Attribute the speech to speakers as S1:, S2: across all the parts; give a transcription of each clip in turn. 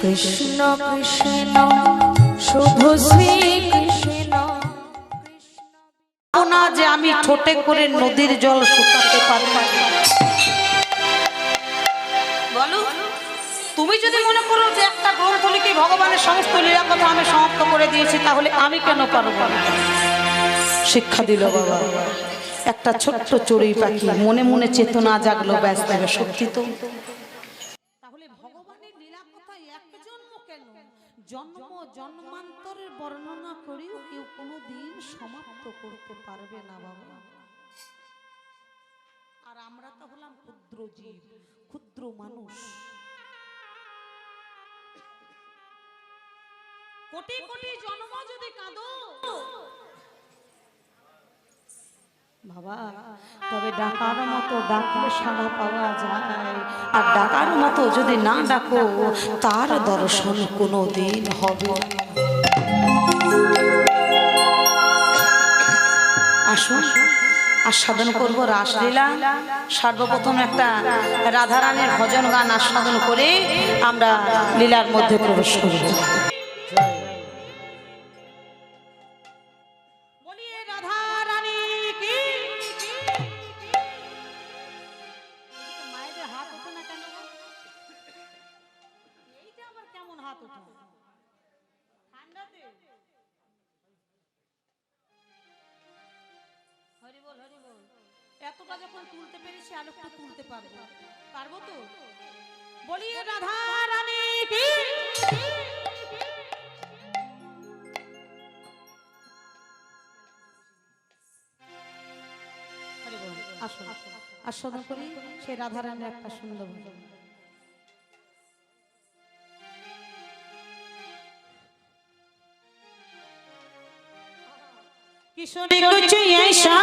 S1: কৃষ্ণ কৃষ্ণ শুধু শ্রী কৃষ্ণ।
S2: না যে আমি ঠোঁটে করে নদীর জল শুকাতে পারব। বলো, তুমি যদি মনে করো যে একটা গ্রন্থ লিখে ভগবানের সমস্ত লীলা কথা আমি সমাপ্ত করে দিয়েছি, তাহলে আমি কেন পারবো না? শিক্ষা দিল বাবা। একটা ছোট্ট চড়ুই পাখি মনে মনে চেতনা জাগলো, ব্যস্ত হবে। সত্যি তো। তাহলে ভগবানের লীলা কথা এক জন্ম কেন, জন্ম জন্মান্তরের বর্ণনা করেও কেউ কোনোদিন সমাপ্ত করতে পারবে না বাবা। আর আমরা তো হলাম ক্ষুদ্র জীব, ক্ষুদ্র মানুষ। কোটি কোটি জন্ম যদি কাঁদো বাবা, তবে ডাকার মতো ডাকলে সাড়া পাওয়া যায়। আর ডাকার মতো যদি না ডাকো, তার দর্শন কোনোদিন হবে না। আসুন আস্বাদন করবো রাসলীলা। সর্বপ্রথম একটা রাধারানীর ভজন গান আস্বাদন করে আমরা লীলার মধ্যে প্রবেশ করব। এতটা যখন তুলতে পেরেছি, আর একটু তুলতে পারবো, পারবো তো? বলিয়ে রাধা রানী কি। আসুন আস্বাদন করি সেই রাধা রানীর একটা সুন্দর किशोरी कुछ ऐसा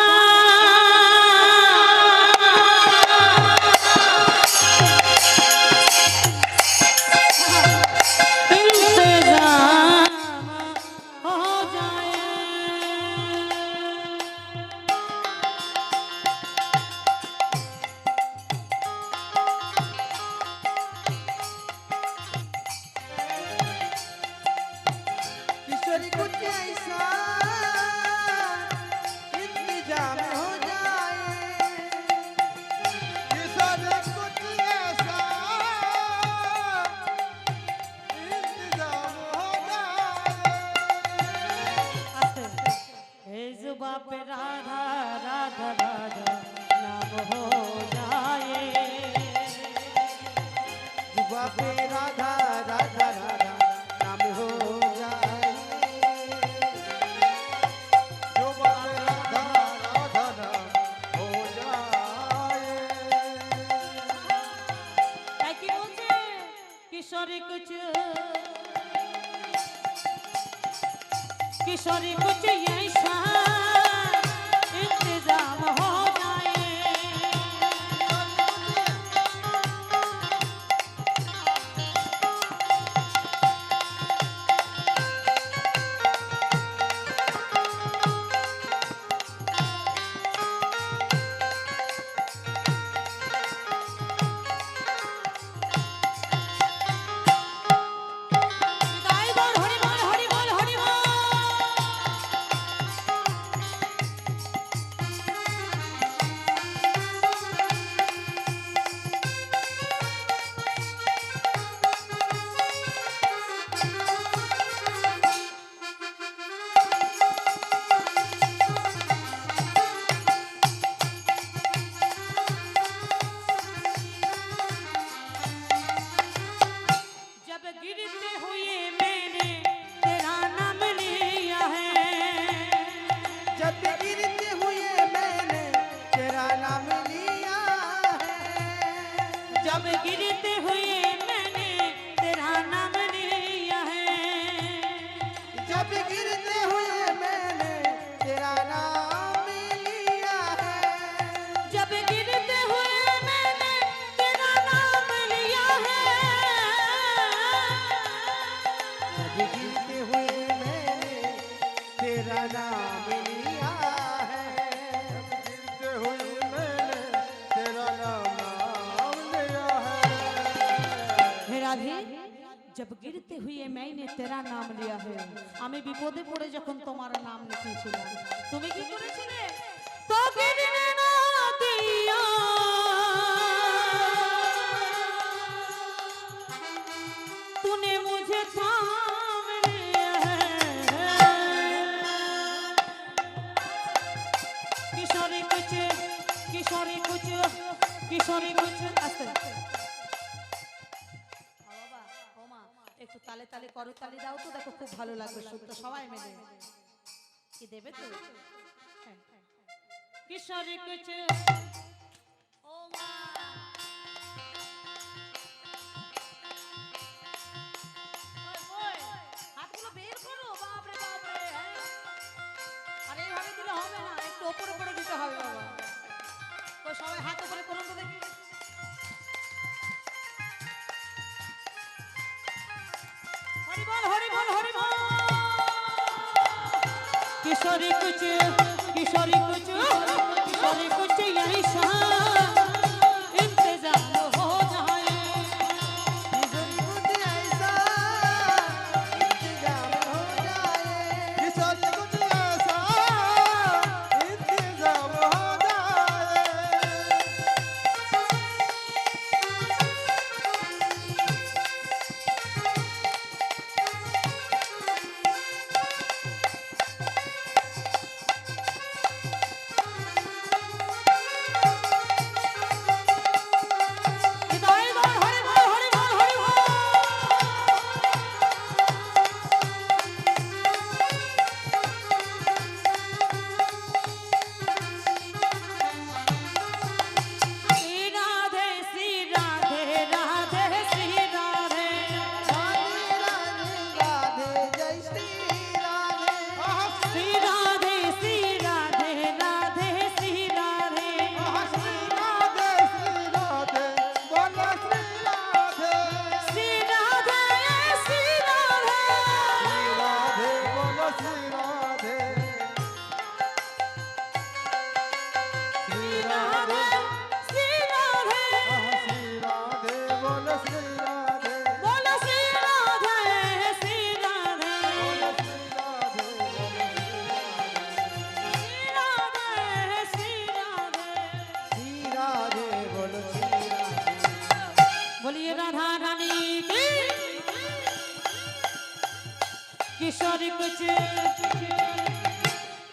S2: राधा राधा राधा नाम हो जाए, जुबा पे राधा राधा राधा नाम हो जाए, जुबा पे राधा राधा नाम हो जाए। কি বলছে কিশোরী কুছ किशोरी कुछ ऐसा इंतजाम हो जाए, गिरते हुए मैंने तेरा नाम लिया है, जब गिरते हुए मैंने तेरा नाम लिया है, जब गिरते हुए मैंने तेरा नाम लिया है, गिरते हुए मैंने तेरा नाम लिया है আমি বিপদে পড়ে যখন তোমার নাম লিখেছিলাম তুমি কি করেছিলে তো गिरने ना दिया तूने मुझे थाम लिया है किशोरी कुछ আস্তে বাবা ওমা একটু তালে তালে করো তালি দাও তো দেখো খুব ভালো লাগবে শুনতে সবাই মিলে কি দেবে তো হ্যাঁ কিশোরী কুছ ওমা ওই হাতগুলো বের করো বাপ রে হ্যাঁ আরে এইভাবে দিলে হবে না একটু উপরে উপরে দিতে হবে বাবা তো সবাই হাত উপরে করুন তো দেখি हरि बोल किशोरी कुछ यही सा इंतजाम हो जाए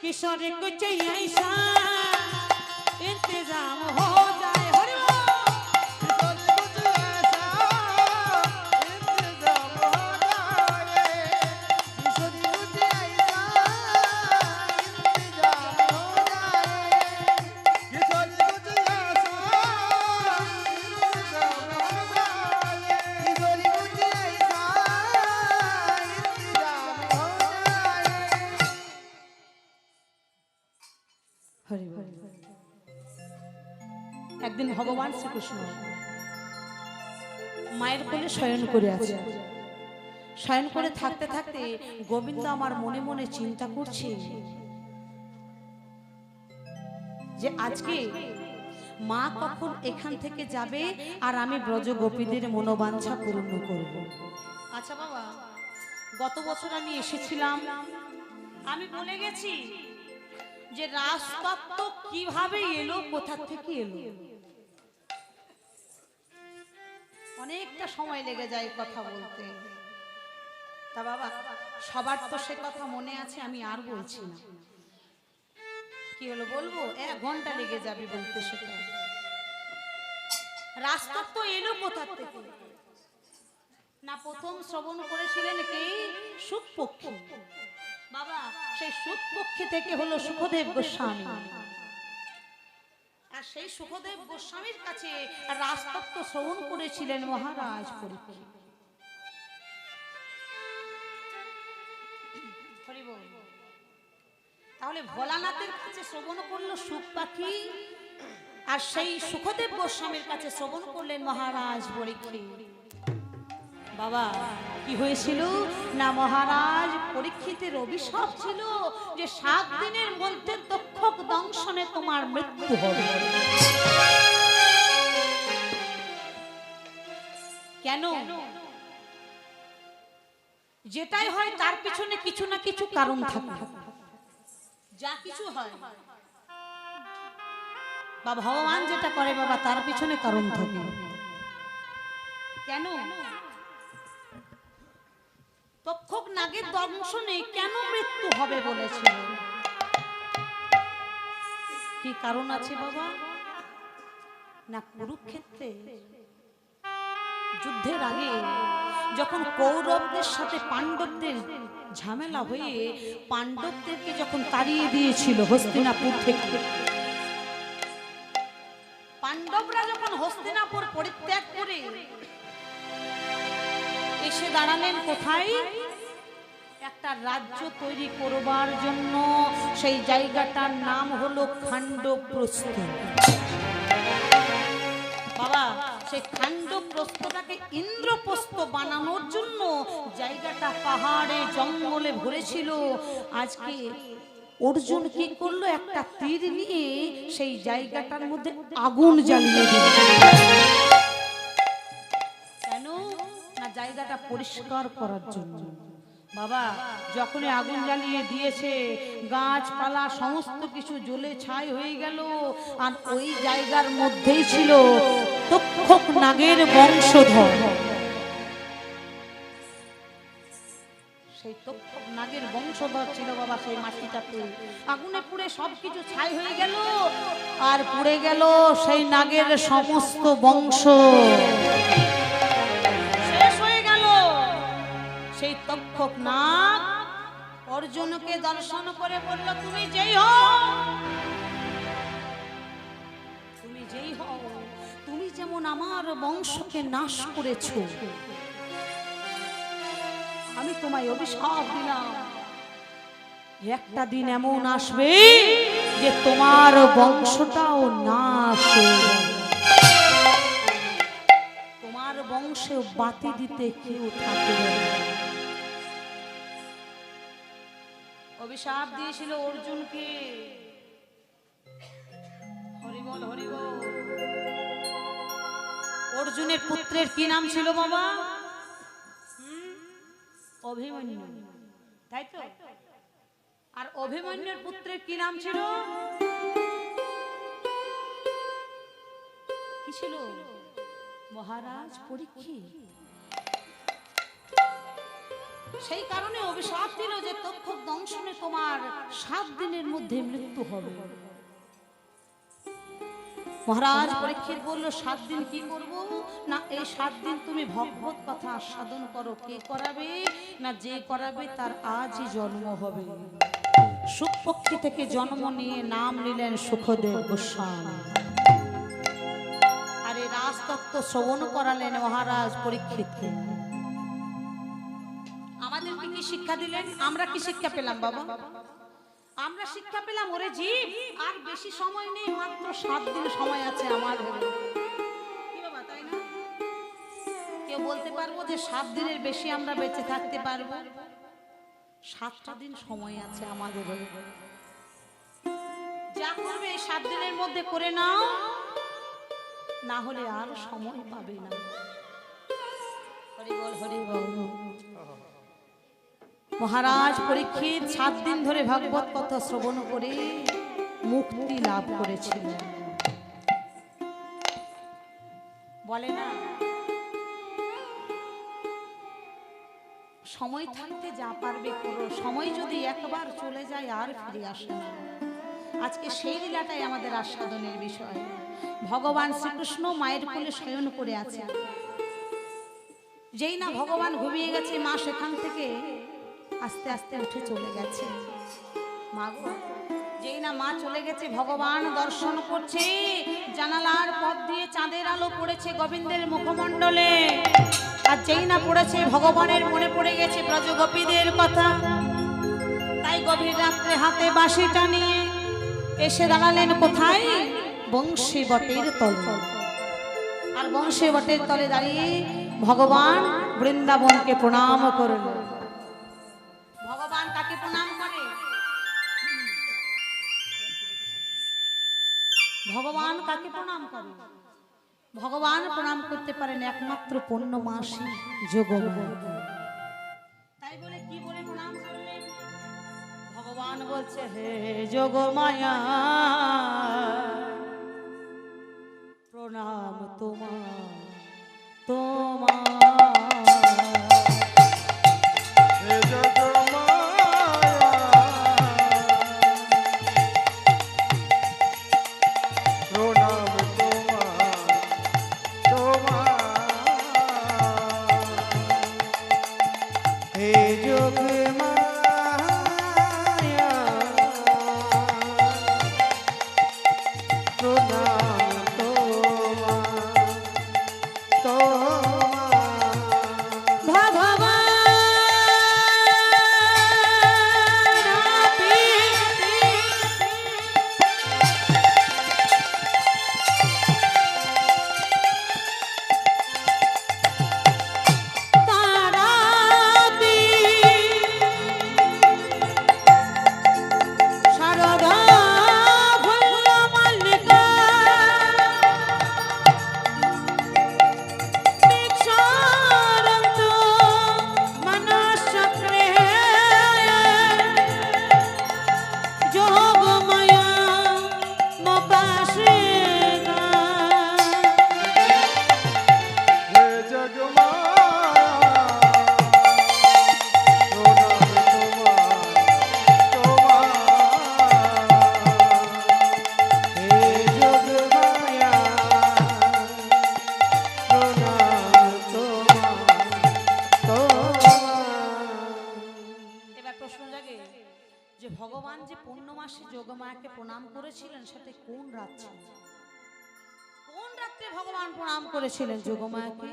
S2: किशोरी कुछ ऐसा इंतजाम हो जाए हरि একদিন ভগবান শ্রীকৃষ্ণ মায়ের কোলে শয়ন করে আছে শয়ন করে থাকতে থাকতে গোবিন্দ আমার মনে মনে চিন্তা করছে যে আজকে মা কখন এখান থেকে যাবে আর আমি ব্রজ গোপীদের মনোবাঞ্ছা পূর্ণ করব আচ্ছা বাবা গত বছর আমি এসেছিলাম আমি বলে গেছি যে রাজতত্ত্ব কিভাবে এলো কোথা থেকে এলো অনেকটা সময় লেগে যায় কথা বলতে তা বাবা সবার তো সে কথা মনে আছে আমি আর বলছি না কি হলো বলবো 1 ঘন্টা লেগে যাবে বলতে সেটা রাজতত্ত্ব এলো কোথা থেকে না প্রথম শ্রবণ করেছিলেন কে সুখপক্ষী বাবা সেই সুখপক্ষী থেকে হলো সুখদেব গোস্বামী আর সেই সুখদেব গোস্বামীর কাছে রাজতত্ত্ব শ্রবণ করেছিলেন মহারাজ পরীক্ষিত তাহলে ভোলানাথের কাছে শ্রবণ করলো সুখ পাখি আর সেই সুখদেব গোস্বামীর কাছে শ্রবণ করলেন মহারাজ পরীক্ষিত বাবা কি হয়েছিল না মহারাজ পরীক্ষিতের অভিশাপ ছিল যে 7 দিনের মধ্যে তক্ষক দংশনে তোমার মৃত্যু হবে কেন যেটাই হয় তার পিছনে কিছু না কিছু কারণ থাকে। যা কিছু হয় বা ভগবান যেটা করে বাবা তার পিছনে কারণ থাকে। কেন তক্ষক নাগের দংশনে কেন মৃত্যু হবে বলেছিল? কি কারণ আছে বাবা? না কুরুক্ষেত্রে যুদ্ধের আগে যখন কৌরবদের সাথে পাণ্ডবদের ঝামেলা হয়ে পাণ্ডবদেরকে যখন তাড়িয়ে দিয়েছিল হস্তিনাপুর থেকে, পাণ্ডবরা যখন হস্তিনাপুর পরিত্যাগ করে এসে দাঁড়ালেন কোথায়? একটা রাজ্য তৈরি করবার জন্য। সেই জায়গাটার নাম হলো খান্ডপ্রস্থ। বাবা সেই খান্ডপ্রস্থটাকে ইন্দ্রপ্রস্থ বানানোর জন্য জায়গাটা পাহাড়ে জঙ্গলে ভরেছিল। আজকে অর্জুন কি করলো? একটা তীর নিয়ে সেই জায়গাটার মধ্যে আগুন জ্বালিয়ে দিল। কেন না জায়গাটা পরিষ্কার করার জন্য। বাবা যখনই আগুন জ্বালিয়ে দিয়েছে গাছপালা সমস্ত কিছু জ্বলে ছাই হয়ে গেল। আর ওই জায়গার মধ্যেই ছিল তক্ষক নাগের বংশধর। সেই তক্ষক নাগের বংশধর ছিল বাবা সেই মাটিটাতে। আগুনে পুড়ে সবকিছু ছাই হয়ে গেল আর পুড়ে গেল সেই নাগের সমস্ত বংশ। সেই তক্ষক নাগ অর্জুনকে দর্শন করে বলল, তুমি যেই হও তুমি যেমন আমার বংশকে নাশ করেছো, আমি তোমায় অভিশাপ দিলাম একটা দিন এমন আসবে যে তোমার বংশটাও নাশ হয়ে যাবে। তোমার বংশে বাতি দিতে কেউ থাকবে না। অভিশাপ দিয়েছিল অর্জুনকে। হরিবল হরিবল। অর্জুনের পুত্রের কি নাম ছিল বাবা? অভিমন্যু, তাই তো? আর অভিমন্যুর পুত্রের কি নাম ছিল? কি ছিল? মহারাজ পরীক্ষিত। সেই কারণে অভিশাপ দিল যে তক্ষক দংশনে তোমার 7 দিনের মধ্যে মৃত্যু হবে। মহারাজ পরীক্ষিত বলল 7 দিন কি করব? না এই 7 দিন তুমি ভগবত কথা সাধন করো। কে করাবে? না যে করাবে তার আজই জন্ম হবে। শুকপক্ষী থেকে জন্ম নিয়ে নাম নিলেন সুখদেব গোস্বামী। আর এই রাজতত্ত্ব শ্রবণ করালেন মহারাজ পরীক্ষিতকে। আমাদেরকে কি শিক্ষা দিলেন? আমরা কি শিক্ষা পেলাম বাবা? আমরা শিক্ষা পেলাম ওরে জীব আর বেশি সময় নেই, মাত্র 7 দিন সময় আছে আমার। কি বাবা তাই না? কেউ বলতে পারবো যে 7 দিনের বেশি আমরা বেঁচে থাকতে পারবো? 7টা দিন সময় আছে আমাদের। যা করবে এই 7 দিনের মধ্যে করে নাও, না হলে আর সময় পাবে না। হরি বল হরি বল। মহারাজ পরীক্ষিত 7 দিন ধরে ভাগবত কথা শ্রবণ করে মুক্তি লাভ করেছিলেন। বলে না সময় থাকতে যা পারবে করো, সময় যদি একবার চলে যায় আর ফিরে আসে না। আজকে সেই লীলাটাই আমাদের আস্বাদনের বিষয়। ভগবান শ্রীকৃষ্ণ মায়ের কোলে শয়ন করে আছে। যেই না ভগবান ঘুমিয়ে গেছে মা সেখান থেকে আস্তে আস্তে উঠে চলে গেছে। মা গো, যেই না মা চলে গেছে ভগবান দর্শন করছে। জানালার পথ দিয়ে চাঁদের আলো পড়েছে গোবিন্দের মুখমণ্ডলে। আর যেই না পড়েছে ভগবানের মনে পড়ে গেছে ব্রজগোপীদের কথা। তাই গভীর রাত্রে হাতে বাঁশিটা নিয়ে এসে দাঁড়ালেন কোথায়? বংশী বটের তলে। আর বংশী বটের তলে দাঁড়িয়ে ভগবান বৃন্দাবনকে প্রণাম করলেন। ভগবান কাকে প্রণাম করে? ভগবান কাকে প্রণাম করে? ভগবান প্রণাম করতে পারেন একমাত্র পূর্ণমাসী যোগমায়া। তাই ভগবান বলছে হে যোগ মায়া প্রণাম তোমার তোমার
S3: হে জগমায়া প্রণাম তোমার তোমার হে জগমায়া প্রণাম তোমার তোমার হে জগমায়া প্রণাম তোমার তোমার হে জগমায়া প্রণাম তোমার
S2: এবার প্রশ্ন জাগে যে ভগবান যে পূর্ণমাসে যোগমায়াকে প্রণাম করেছিলেন সেটা কোন রাত ছিল? কোন রাত্রে ভগবান প্রণাম করেছিলেন যোগমায়াকে?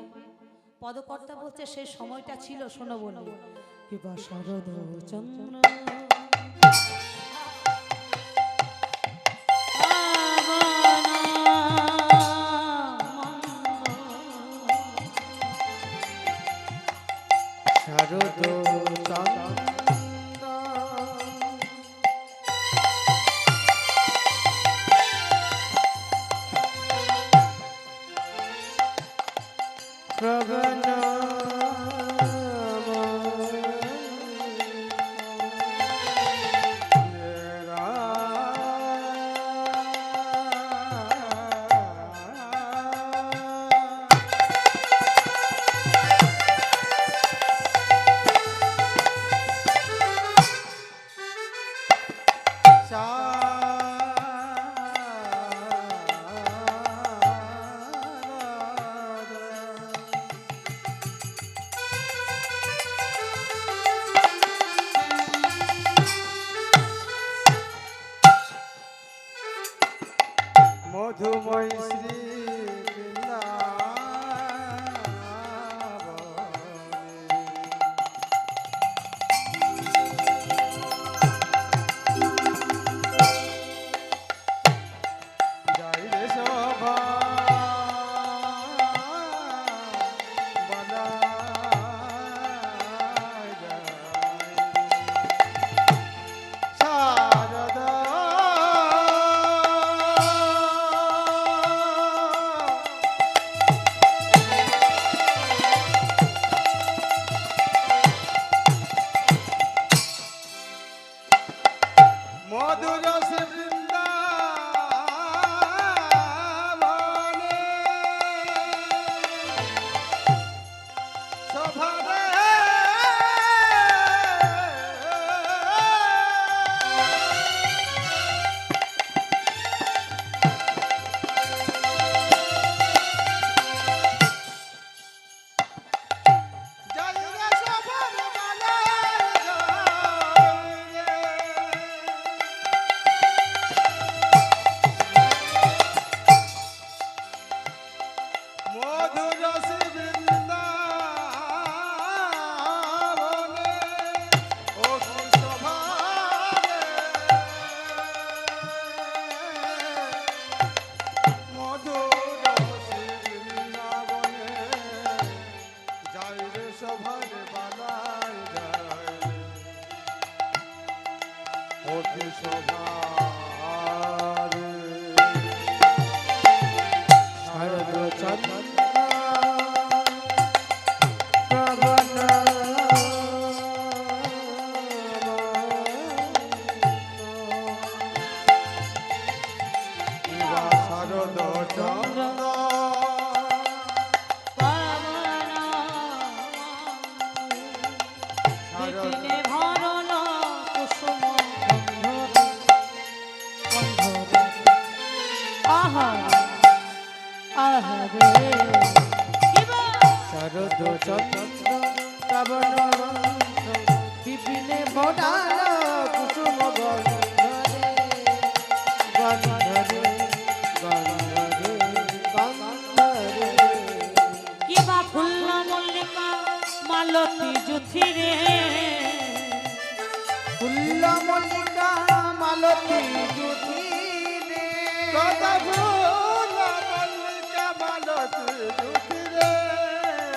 S2: পদকর্তা বলছে সেই সময়টা ছিল, শোনো বলি, কিবা শরদ চন্দ্র
S3: শারদ চন্দ্র প্রভন মধুময় শ্রী জয় রে শোভা শারদা মধুর বৃন্দাবনে শোভাবে জয় রে শোভার বালায় জয় রে মধুর বৃন্দাবনে ও শোভাবে মধুর বৃন্দাবনে জয় রে শোভার বালায় জয় ও শোভা শারদ চন্দ্র প্রভন
S2: বিপিনে ভরণ কুসুম গন্ধরে, গন্ধরে। আহা আহা রে কিবা
S3: শরদ চন্দ্র শ্রাবণ বিপিনে বনাল কুসুম গন্ধরে গন্ধরে গন্ধরে গন্ধরে
S2: কিবা ফুল্ল মল্লিকা মালতী জুথিরে
S3: ফুল্ল মল্লিকা মালতী জুথিরে কথা ফুল মল্লিকা মালতী জুথিরে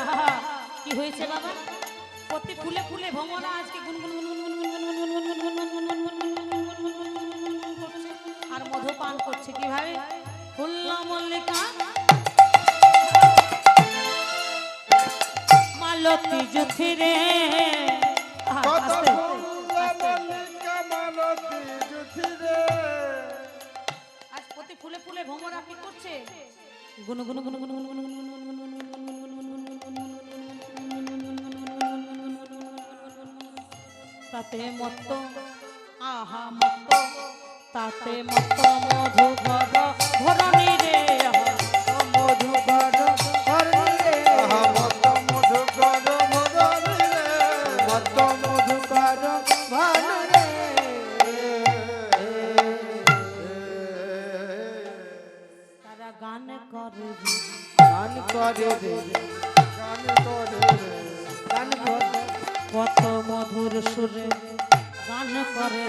S2: আহা, কি হয়েছে বাবা? প্রতি ফুলে ফুলে ভ্রমরা আজকে গুনগুন করছে আর মধু পান করছে কিভাবে? ফুল্ল মল্লিকা মালতী জুথিরে। আহা,
S3: কথা
S2: আস্তে,
S3: ফুল
S2: আস্তে।
S3: মল্লিকা মালতী জুথিরে
S2: আজ প্রতি ফুলে ফুলে ভ্রমরা কি করছে? গুন গুন গুন গুন গুন গুন গুন গুন গুন গুন গুন গুন তাতে মত্ত আহা মত্ত তাতে মত্ত মধু ঘর ধরণী রে
S3: মধুকর হরিরে মত মধুকর মধুরে মত মধুকর ভানুরে
S2: তারা গান করে
S3: গান করে রে গান করে রে গান করে
S2: কত মধুর সুরে গান করে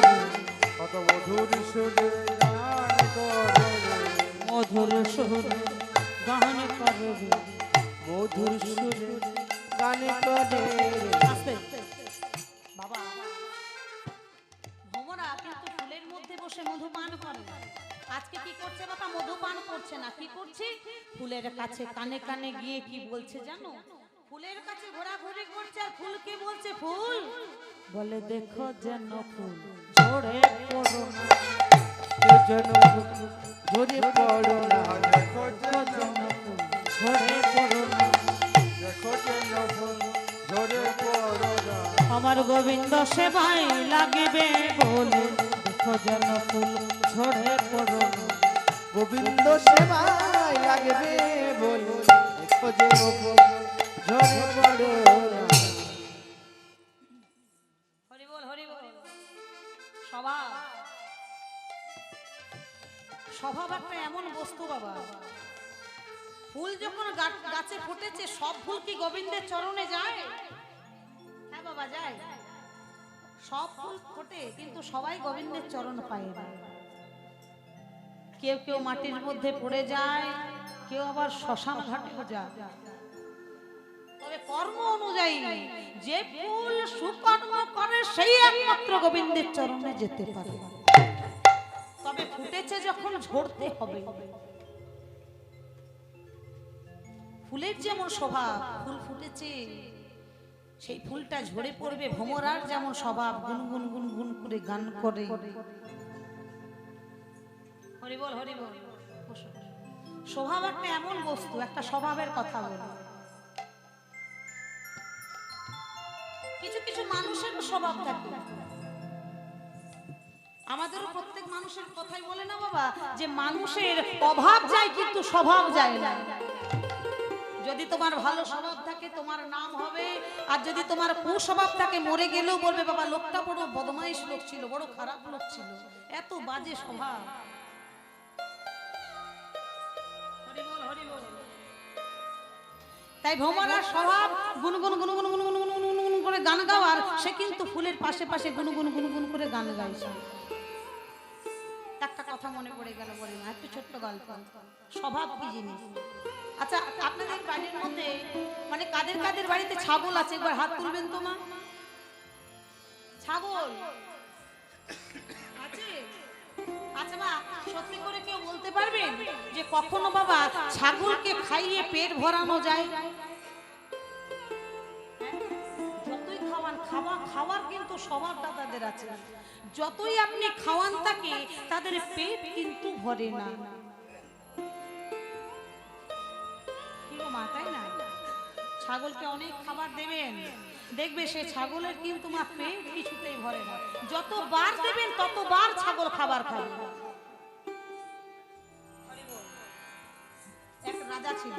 S3: কত মধুর সুরে গান করে রে
S2: মধুর সুরে গান করে
S3: মধুর সুরে গান করে রে
S2: আস্তে বাবা ভ্রমরা কিন্তু ফুলের মধ্যে বসে মধু পান করে। আজকে কি করছে বাবা? মধু পান করছে না, কি করছে? ফুলের কাছে কানে কানে গিয়ে কি বলছে জানো? ফুলের কাছে ঘোরাঘুরি করছে আর ফুলকে বলছে, ফুল বলে দেখো যেন ফুল ঝরে পড়ো না,
S3: কেউ যেন ঝরে পড়ো না দেখো যেন
S2: যেন ফুল ঝরে পড়ো না।
S3: দেখো যেন ফুল ঝরে পড়ো না
S2: আমার গোবিন্দ সেবায় লাগিবে বলে দেখো যেন ফুল ঝরে পড়ো না।
S3: গোবিন্দ সেবায় লাগবে বলে দেখো যে ফুল ঝরে পড়ো না
S2: হরি বল হরি বল। স্বভাব স্বভাব একটা এমন বস্তু বাবা, ফুল যখন গাছে ফুটেছে সব ফুল কি গোবিন্দের চরণে যায়? হ্যাঁ বাবা যায়। সব ফুল ফোটে কিন্তু সবাই গোবিন্দের চরণ পায় না। কেউ কেউ মাটির মধ্যে পড়ে যায়, কেউ আবার শ্মশান ঘাটেও যায়। তবে কর্ম অনুযায়ী যে ফুল সুকর্ম করে সেই একমাত্র গোবিন্দের চরণে যেতে পারে। তবে ফুটেছে যখন ঝরতে হবে। ফুলের যেমন স্বভাব, ফুল ফুটেছে সেই ফুলটা ঝরে পড়বে। ভ্রমরার যেমন স্বভাব, গুনগুন গুনগুন করে গান করে। হরি বল হরি বল। স্বভাব একটা এমন বস্তু, একটা স্বভাবের কথা বলে। কিছু কিছু মানুষের স্বভাব থাকে, আমাদেরও প্রত্যেক মানুষের কথাই বলে না বাবা যে মানুষের অভাব যায় কিন্তু স্বভাব যায় না। যদি তোমার ভালো স্বভাব থাকে তোমার নাম হবে, আর যদি তোমার কুস্বভাব থাকে মরে গেলেও বলবে বাবা লোকটা বড় বদমাইশ লোক ছিল, বড় খারাপ লোক ছিল, এত বাজে স্বভাব। হরি বল হরি বল। তাই ভ্রমরার স্বভাব গুনগুন গুনগুন গুনগুন গুনগুন করে গান গাওয়ার, সে কিন্তু ফুলের পাশে পাশে গুনগুন গুনগুন করে গান গাইছে। একটা কথা মনে পড়ে গেল, বলি না একটু ছোট্ট গল্প। স্বভাব কি জিনিস? আচ্ছা আপনাদের বাড়ির মধ্যে মানে কাদের কাদের বাড়িতে ছাগল আছে একবার হাত তুলবেন তো মা। ছাগল আছে? আচ্ছা মা সত্যি করে কেউ বলতে পারবেন যে কখনো বাবা ছাগলকে খাইয়ে পেট ভরানো যায়? যতই খাওয়ান, খাওয়ার কিন্তু স্বভাবটা তাদের আছে। যতই আপনি খাওয়ান তাকে তাদের পেট কিন্তু ভরে না। কি গো মা, তাই না? ছাগলকে অনেক খাবার দেবেন, দেখবে সে ছাগলের কিন্তু মা পেট কিছুতেই ভরে না, যতবার দেবেন ততবার ছাগল খাবার খাবে। এক রাজা ছিল,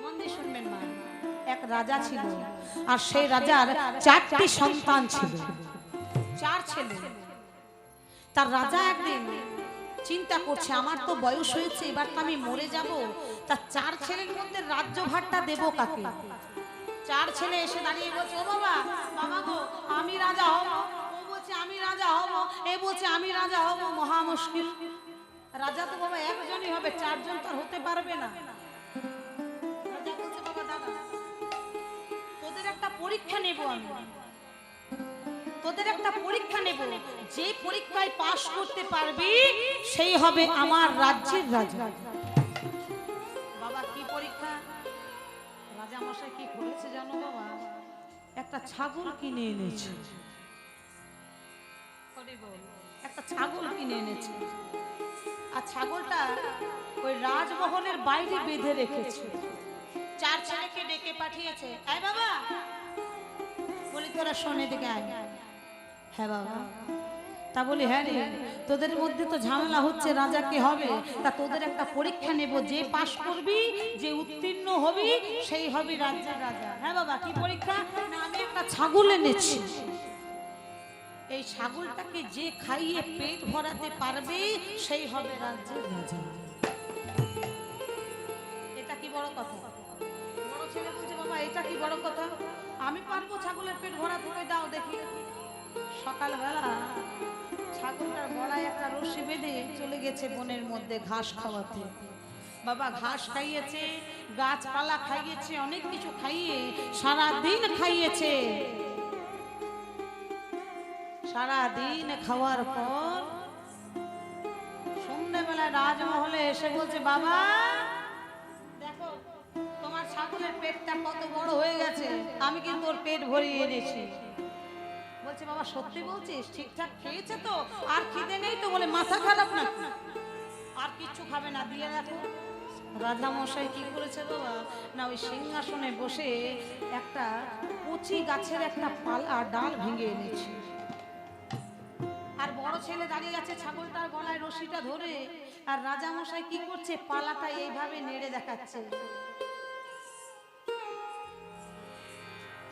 S2: মন দিয়ে শুনবেন মা, এক রাজা ছিল, আর সেই রাজার 4টি সন্তান ছিল, 4 ছেলে। তার রাজা একদিন চিন্তা করছে, আমার তো বয়স হয়েছে, এবার তো আমি মরে যাব, তার 4 ছেলের মধ্যে রাজ্যভারটা দেব কাকে? 4 ছেলে এসে দাঁড়িয়ে বলছে, ও বাবা, বাবা গো, আমি রাজা হব। ও বলছে আমি রাজা হব, এ বলছে আমি রাজা হব। মহা মুশকিল, রাজা তো বাবা একজনই হবে, 4 জন তো আর হতে পারবে না। রাজা বলছে, বাবা দাদা, তোদের একটা পরীক্ষা নেব আমি, তোদের একটা পরীক্ষা নেব, যে পরীক্ষায় পাশ করতে পারবি সেই হবে আমার রাজ্যের রাজা। বাবা কি পরীক্ষা? রাজা মশাই কি করেছে জানো বাবা? একটা ছাগল কিনে এনেছে, একটা ছাগল কিনে এনেছে, আর ছাগলটা ওই রাজমহলের বাইরে বেঁধে রেখেছে। 4 ছেলেকে ডেকে পাঠিয়েছে, আয় বাবা, বলি তোরা শোনে দিকে আয়। হ্যাঁ বাবা। তা বলি হ্যাঁ রে, তোদের মধ্যে তো ঝামেলা হচ্ছে রাজা কে হবে, তা তোদের একটা পরীক্ষা নেব, যে পাশ করবি, যে উত্তীর্ণ হবি, সেই হবি রাজ্যের রাজা। হ্যাঁ বাবা কি পরীক্ষা? না আমি একটা ছাগল এনেছি, এই ছাগলটাকে যে খাইয়ে পেট ভরাতে পারবে সেই হবে রাজ্যের রাজা। এটা কি বড় কথা? বড় ছেলে বলছে, বাবা এটা কি বড় কথা, আমি পারবো ছাগলের পেট ভরাতে, দাও দেখি। সকালবেলা ছাগলটার গলায় একটা রশি বেঁধে চলে গেছে বনের মধ্যে ঘাস খাওয়াতে। বাবা ঘাস খাইয়েছে, গাছপালা খাইয়েছে, অনেক কিছু খাইয়ে সারা দিন খাইয়েছে। সারা দিন খাওয়ার পর সন্ধ্যাবেলায় রাজমহলে এসে বলছে, বাবা দেখো তোমার ছাগলের পেটটা কত বড় হয়ে গেছে, আমি কিন্তু ওর পেট ভরিয়ে এনেছি। বলছে, বাবা সত্যি বলছিস? ঠিকঠাক খেয়েছে তো? আর খিদে নেই তো? বলে মাথা খারাপ না, আর কিচ্ছু খাবে না, দিয়ে রাখো। রাজা মশাই কি করেছে বাবা? না ওই সিংহাসনে বসে একটা কচি গাছের একটা পালা ডাল ভেঙে এনেছে, আর বড় ছেলে দাঁড়িয়ে আছে ছাগলটার গলায় রশিটা ধরে, আর রাজা মশাই কি করছে? পালাটা এইভাবে নেড়ে দেখাচ্ছে।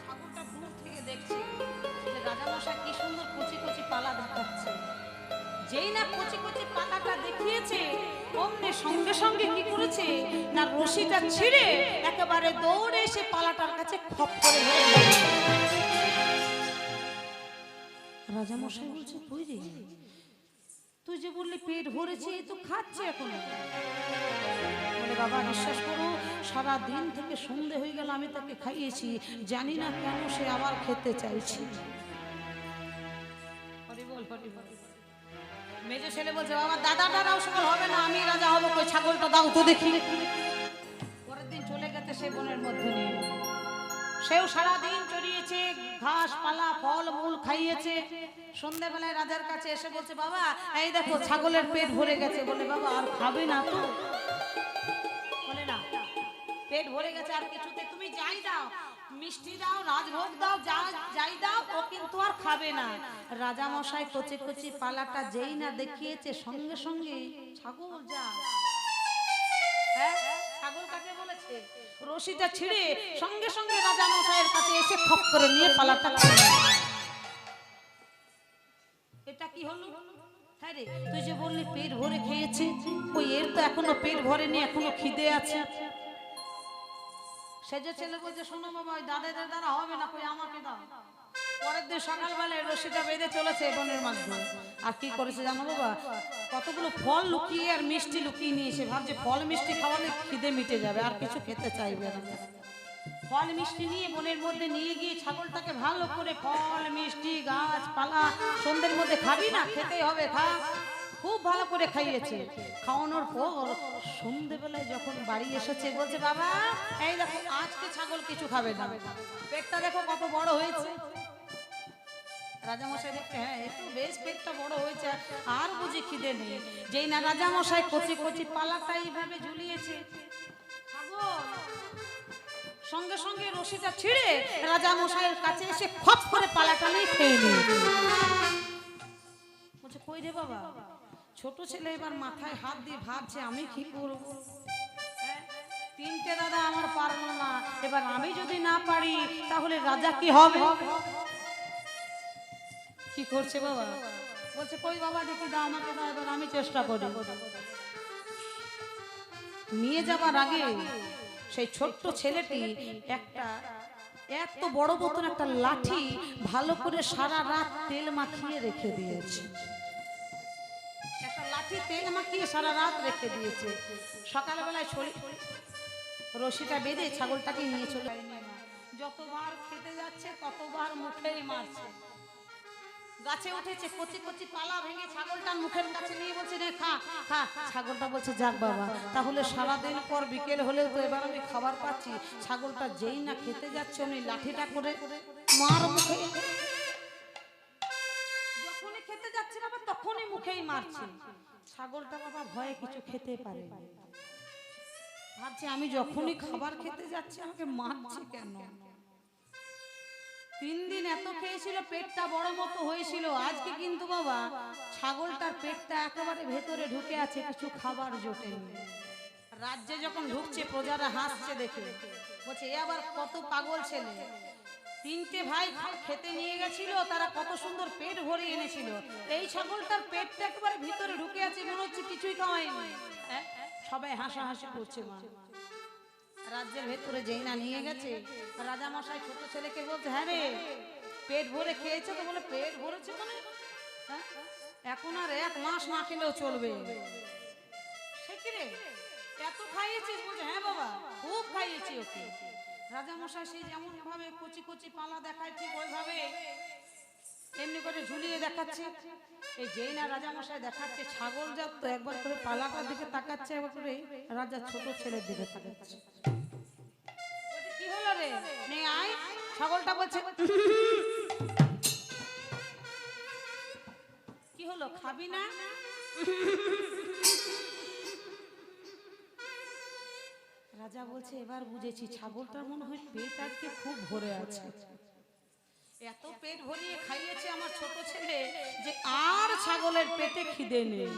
S2: ছাগলটা দূর থেকে দেখছে যে রাজা মশাই কি সুন্দর কচি কচি পালা দেখাচ্ছে। যেই না কচি কচি পালাটা দেখিয়েছে, অমনি সঙ্গে সঙ্গে কি করেছে? না রশিটা ছিঁড়ে একেবারে দৌড়ে এসে পালাটার কাছে খপ করে ধরে। রাজা মশাই বলছে, কই রে, তুই যে বললি পেট ভরেছে, তো খাচ্ছে এখন। বলে, বাবা বিশ্বাস করো, সারা দিন থেকে সন্ধে হয়ে গেল আমি তাকে খাইয়েছি, জানি না কেন সে আবার খেতে চাইছে। মেজো ছেলে বলছে, বাবা দাদা দাদাও সকল হবে না, আমি রাজা হবো, কই ছাগলটা দাও তো দেখি। পরের দিন চলে গেছে সে বনের মধ্যে নিয়ে, সেও সারাদিন চড়িয়েছে, ঘাস পালা ফল মূল খাইয়েছে। সন্ধ্যাবেলায় রাজার কাছে এসে বলছে, বাবা এই দেখো ছাগলের পেট ভরে গেছে। বলে, বাবা আর খাবে না তো? বলে, না পেট ভরে গেছে, আর কিছুতে তুমি যাই দাও, মিষ্টি দাও, রাজভোগ দাও, যাই দাও, ও কিন্তু আর খাবে না। রাজা মশাই কচি কচি পালাটা যেই না দেখিয়েছে, সঙ্গে সঙ্গে ছাগল যা। হ্যাঁ ছাগল কাকে বলেছে? রশিটা ছিঁড়ে সঙ্গে সঙ্গে রাজা মশাইয়ের কাছে এসে খপ করে নিয়ে পালাটা খেয়ে নিল। এটা কি হলো? হ্যাঁ রে, তুই যে বললি পেট ভরে খেয়েছে, ওই এর তো এখনো পেট ভরেনি, এখনো খিদে আছে। সে যে ছেলে বলছে, শোনো বাবা ওই দাদাদের দ্বারা হবে না, কই আমাকে দাও। পরের দিন সকালবেলায় রশিটা বেঁধে চলেছে বনের মাঝে। আর কি করেছে জানো বাবা? কতগুলো ফল লুকিয়ে আর মিষ্টি লুকিয়ে নিয়েছে, ভাবছে ফল মিষ্টি খাওয়ালে খিদে মিটে যাবে, আর কিছু খেতে চাইবে না। ফল মিষ্টি নিয়ে বনের মধ্যে নিয়ে গিয়ে ছাগলটাকে ভালো করে ফল মিষ্টি গাছপালা, সন্ধ্যের মধ্যে খাবি না, খেতেই হবে, খা। খুব ভালো করে খাইয়েছে। খাওয়ানোর পর সন্ধ্যেবেলায় যখন বাড়ি এসেছে, বলছে, বাবা এই দেখো আজকে ছাগল কিছু খাবে না, পেটটা দেখো কত বড় হয়েছে। রাজামশাই দেখছে, হ্যাঁ একটু বেশ পেটটা বড় হয়েছে, আর বুঝি খিদে নেই। যেই না রাজামশাই কচি কচি পালাটা এইভাবে ঝুলিয়েছে, ছাগল সঙ্গে সঙ্গে রশিটা ছিঁড়ে রাজা মশাইয়ের কাছে এসে খপ করে পালাটা নিয়ে খেয়ে নিয়েছে। বলছে কই রে বাবা? ছোট ছেলে এবার মাথায় হাত দিয়ে ভাবছে আমি কি করব, তিনটে দাদা আমার পারবো না, এবার আমি যদি না পারি তাহলে রাজা কি হবে? কি করছে বাবা? বলছে কই বাবা দেখি দাও আমাকে দাও, এবার আমি চেষ্টা করি। নিয়ে যাবার আগে সেই ছোট্ট ছেলেটি একটা এত বড় মতন একটা লাঠি ভালো করে সারা রাত তেল মাখিয়ে রেখে দিয়েছে। একটা লাঠি তেল মাখিয়ে সারা রাত রেখে দিয়েছে। সকালবেলায় রশিটা বেঁধে ছাগলটাকে নিয়ে চলে যতবার খেতে যাচ্ছে ততবার মুখেই মারছে। গাছে উঠেছে, কচি কচি পালা ভেঙে ছাগলটার মুখের কাছে নিয়ে বলছে রে খা খা। ছাগলটা বলছে যাক বাবা, তাহলে সারাদিন পর বিকেল হলেও তো এবার আমি খাবার পাচ্ছি। ছাগলটা যেই না খেতে যাচ্ছে উনি লাঠিটা করে মার মুখে, যখনই খেতে যাচ্ছে বাবা তখনই মুখেই মারছে। ছাগলটা বাবা ভয়ে কিছু খেতে পারে না, ভাবছে আমি যখনই খাবার খেতে যাচ্ছি আমাকে মারছে কেন। 3 দিন এত খেয়েছিল, পেটটা বড় মতো হয়েছিল। আজকে কিন্তু বাবা ছাগলটার পেটটা একেবারে ভেতরে ঢুকে আছে, কিছু খাবার জোটেনি। রাজ্যে যখন ঢুকছে প্রজারা হাসছে দেখে, বলছে এ আবার কত পাগল ছেলে। 3টে ভাই খেতে নিয়ে গেছিল, তারা কত সুন্দর পেট ভরে এনেছিল, এই ছাগলটার পেটটা একেবারে ভিতরে ঢুকে আছে, মনে হচ্ছে কিছুই খাওয়ায়নি। সবাই হাসাহাসি করছে। মা রাজ্যের ভেতরে যেই না নিয়ে গেছে, রাজা মশাই ছোট ছেলেকে বলছে হ্যাঁ রে পেট ভরে খেয়েছে তো? বলে পেট ভরেছে মানে এখন আর 1 মাস না খেলেও চলবে। সে কি রে এত খাইয়েছিস? বলছে হ্যাঁ বাবা খুব খাইয়েছি ওকে। রাজা মশাই সেই যেমন ভাবে কচি কচি পালা দেখায় ঠিক ওইভাবে এমনি করে ঝুলিয়ে দেখাচ্ছে। এই যেই না রাজা মশাই দেখাচ্ছে ছাগল জাত তো একবার করে পালাটার দিকে তাকাচ্ছে, একবার করে রাজার ছোট ছেলের দিকে তাকাচ্ছে। কি হলো রে নে আয়? ছাগলটা বলছে কি হলো খাবি না? রাজা বলছে এবার বুঝেছি, ছাগলটার মনে হয় পেট আজকে খুব ভরে আছে। এত পেট ভরিয়ে খাইয়েছে আমার ছোট ছেলে যে আর ছাগলের পেটে খিদে নেই।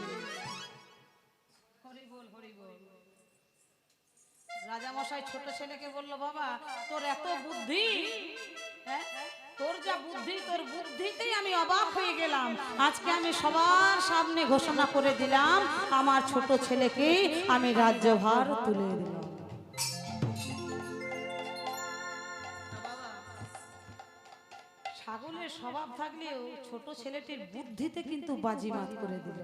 S2: হরি বল হরি বল। রাজা মশাই ছোট ছেলেকে বললো বাবা তোর এত বুদ্ধি, হ্যাঁ তোর যা বুদ্ধি, তোর বুদ্ধিতেই আমি অবাক হয়ে গেলাম। আজকে আমি সবার সামনে ঘোষণা করে দিলাম আমার ছোট ছেলেকে আমি রাজ্যভার তুলে দিলাম। ছাগলের স্বভাব থাকলেও ছোট ছেলেটির বুদ্ধিতে কিন্তু বাজিমাত করে দিল।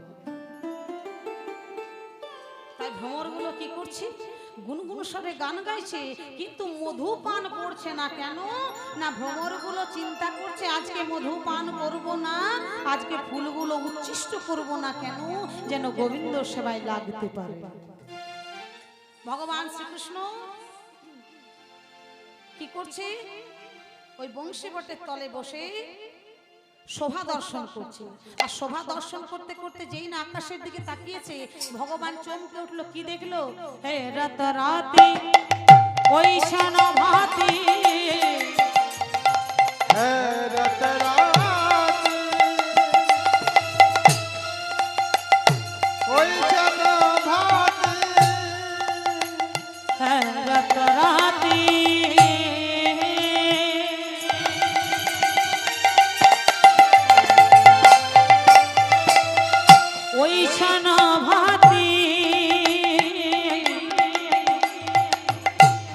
S2: তাই ভ্রমরগুলো কি করছে? গুনগুন স্বরে গান গাইছে, কিন্তু মধু পান করছে না। কেন না ভ্রমরগুলো চিন্তা করছে আজকে মধু পান করব না, আজকে ফুলগুলো উচ্ছিষ্ট করব না, কেন যেন গোবিন্দ সেবায় লাগতে পারে। ভগবান শ্রীকৃষ্ণ কি করছে? ওই বংশী বটের তলে বসে শোভা দর্শন করছে। আর শোভা দর্শন করতে করতে যেই না আকাশের দিকে তাকিয়েছে, ভগবান চমকে উঠলো। কি দেখলো? হে রাত রাতে ওই শান ভাতি,
S3: হে রাত রাতে ওই শান ভাতি,
S2: হে রাত রাতে ওই শান ভাতি,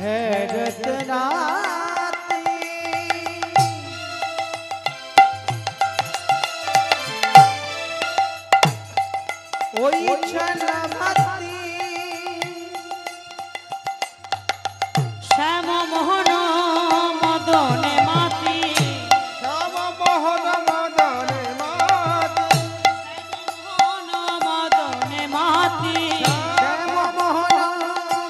S3: হে রাত রাতে ওই শান ভাতি,
S2: শ্যাম মোহন মদনে মাতি,
S3: শ্যাম মোহন মদনে মাতি,
S2: মোহন মদনে মাতি,
S3: শ্যাম মোহন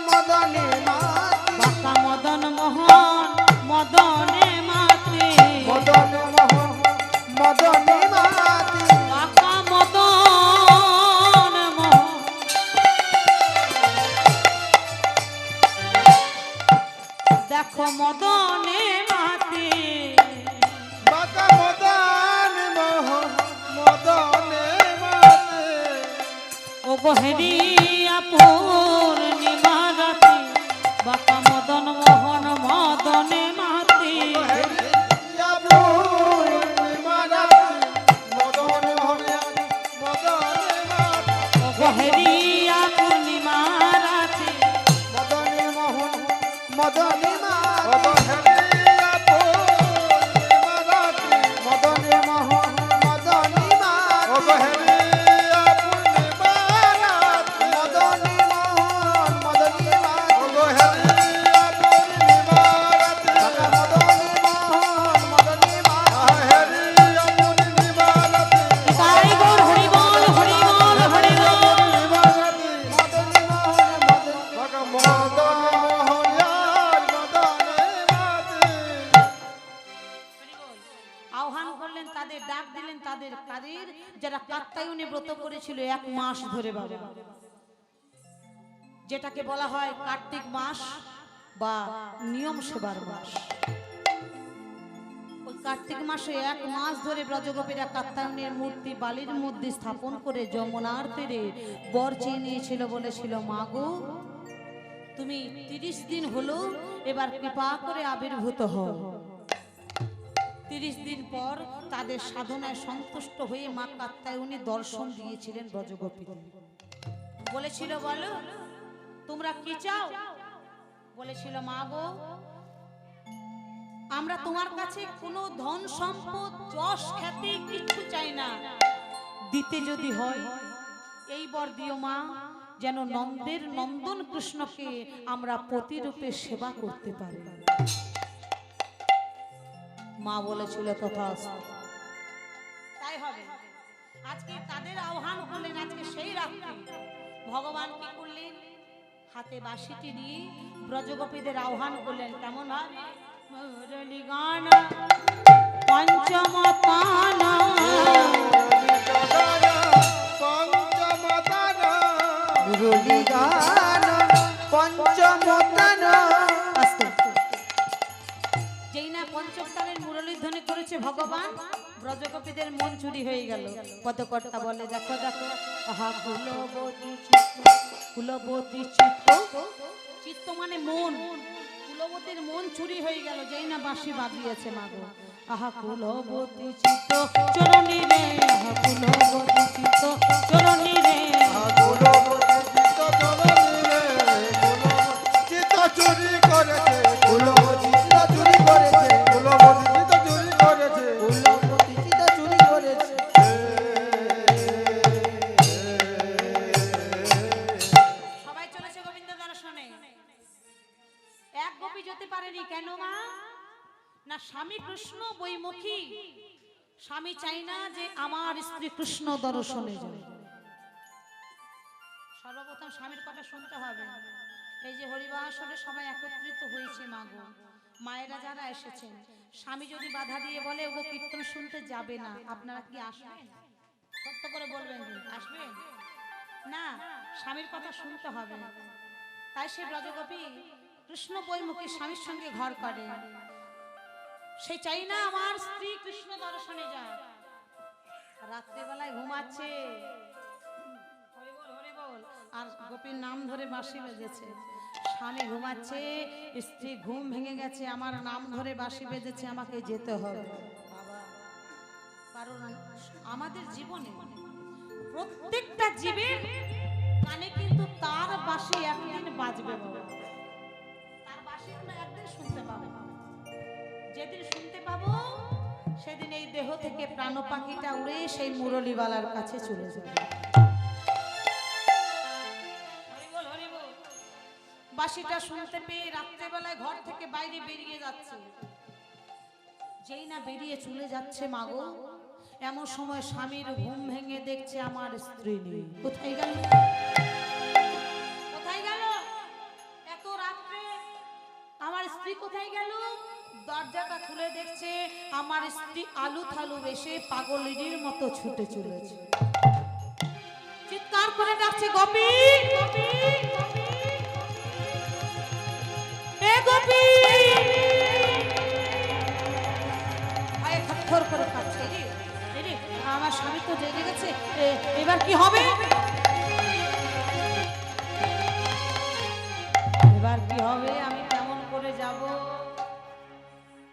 S3: মদনে মাতি,
S2: বাঁকা মদন মোহন মদনে মাতি,
S3: মদন মোহন মদনে মাতি,
S2: বাঁকা মদন মোহন গহেরিয়া পূর্ণিমা রাতে বাঁকা মদন মোহন মদনে মাতি গহেরিয়া পূর্ণিমা রাতে তাই গৌর হরি বল হরি বল হরি বল। আহ্বান করলেন তাদের, ডাক দিলেন তাদের, কাদের যারা কাত্যায়নী ব্রত করেছিল 1 মাস ধরে বাবা, যেটাকে বলা হয় কার্তিক মাস বা নিয়ম সেবার মাস। ওই কার্তিক মাসে 1 মাস ধরে ব্রজগোপীরা কাত্যায়নের মূর্তি বালির মধ্যে স্থাপন করে যমুনার তীরে বর চেয়ে নিয়েছিল, বলেছিল মা গো তুমি 30 দিন হলো, এবার কৃপা করে আবির্ভূত হও। 30 দিন পর তাদের সাধনায় সন্তুষ্ট হয়ে মা কাত্যায়নী দর্শন দিয়েছিলেন ব্রজগোপীদের। বলেছিল বলো তোমরা কি চাও? বলেছিল মা গো আমরা তোমার কাছে কোনো ধন সম্পদ যশ খ্যাতি কিচ্ছু চাই না, দিতে যদি হয় এই বর দিও মা যেন নন্দের নন্দন কৃষ্ণকে আমরা প্রতিরূপে সেবা করতে পারি। মা বলেছিল তথাস্তু, তাই হবে। আজকে তাদের আহ্বান করলেন, আজকে সেই রাত্রে ভগবান কি করলেন, হাতে বাঁশিটি নিয়ে ব্রজগোপীদের আহ্বান করলেন। কেমন হবে? মুরলী গান পঞ্চমতানা যেই না পঞ্চমতানের মুরলী ধ্বনি করেছে ভগবান, ব্রজগোপীদের মন চুরি হয়ে গেল। পদকর্তা বলে দেখো দেখো, আহা কুলবতী চিত্ত, কুলবতী চিত্ত, চিত্ত মানে মন, কুলবতীর মন চুরি হয়ে গেল যেই না বাঁশি বাজিয়েছে মা গো। আহা কুলবতী চিত্ত চরণী রে, আহা কুলবতী চিত্ত চরণী রে,
S3: চুরি করেছে কুলবতী চুরি করেছে কুলবতী চুরি করেছে কুলবতী চুরি করেছে।
S2: সবাই চলেছে গোবিন্দ দর্শনে। এক গোপী যেতে পারেনি কেন মা? না স্বামী কৃষ্ণ বৈমুখী, স্বামী চাই না যে আমার স্ত্রী কৃষ্ণ দর্শনে যায়। সর্বপ্রথম স্বামীর কথা শুনতে হবে। এই যে হরিবাসরে সবাই একত্রিত হয়েছে মা গো, মায়েরা যারা এসেছেন, স্বামী যদি বাধা দিয়ে বলে ওগো কীর্তন শুনতে যাবে না, আপনারা কি আসবেন? সত্য করে বলবেন, আসবেন না? স্বামীর কথা শুনতে হবে। তাই সে ব্রজগোপী কৃষ্ণ বৈমুখী স্বামীর সঙ্গে ঘর করে। সে চাই না আমার স্ত্রী কৃষ্ণ দর্শনে যায়। রাত্রিবেলায় ঘুমাচ্ছে, আর গোপীর নাম ধরে বাঁশি বেজেছে। স্বামী ঘুমাচ্ছে, স্ত্রী ঘুম ভেঙে গেছে, আমার নাম ধরে বাঁশি বেজেছে, আমাকে যেতে হবে। কারণ আমাদের জীবনে প্রত্যেকটা জীবের কানে কিন্তু তার বাঁশি একদিন বাজবে বাবা, তার বাঁশি আমরা একদিন শুনতে পাবো। যেদিন শুনতে পাবো সেদিন এই দেহ থেকে প্রাণ পাখিটা উড়ে সেই মুরলীওয়ালার কাছে চলে যাবে। বাঁশিটা শুনতে পেয়ে রাত্রেবেলায় ঘর থেকে বাইরে বেরিয়ে যাচ্ছে। যেই না বেরিয়ে চলে যাচ্ছে মাগো, এমন সময় স্বামীর ঘুম ভেঙে দেখছে আমার স্ত্রী নেই। কোথায় গেল? কোথায় গেল? এত রাত্রে আমার স্ত্রী কোথায় গেল? দরজাটা খুলে দেখছে আমার স্ত্রী আলু থালু বেশে পাগলিনীর মতো ছুটে চলেছে। চিৎকার করে ডাকছে গোপী, গোপী, এ গোপী। আয় থরথর করে কাঁপছে। রে আমার স্বামী তো জেগে গেছে, এবার কি হবে? এবার কি হবে, আমি কেমন করে যাব?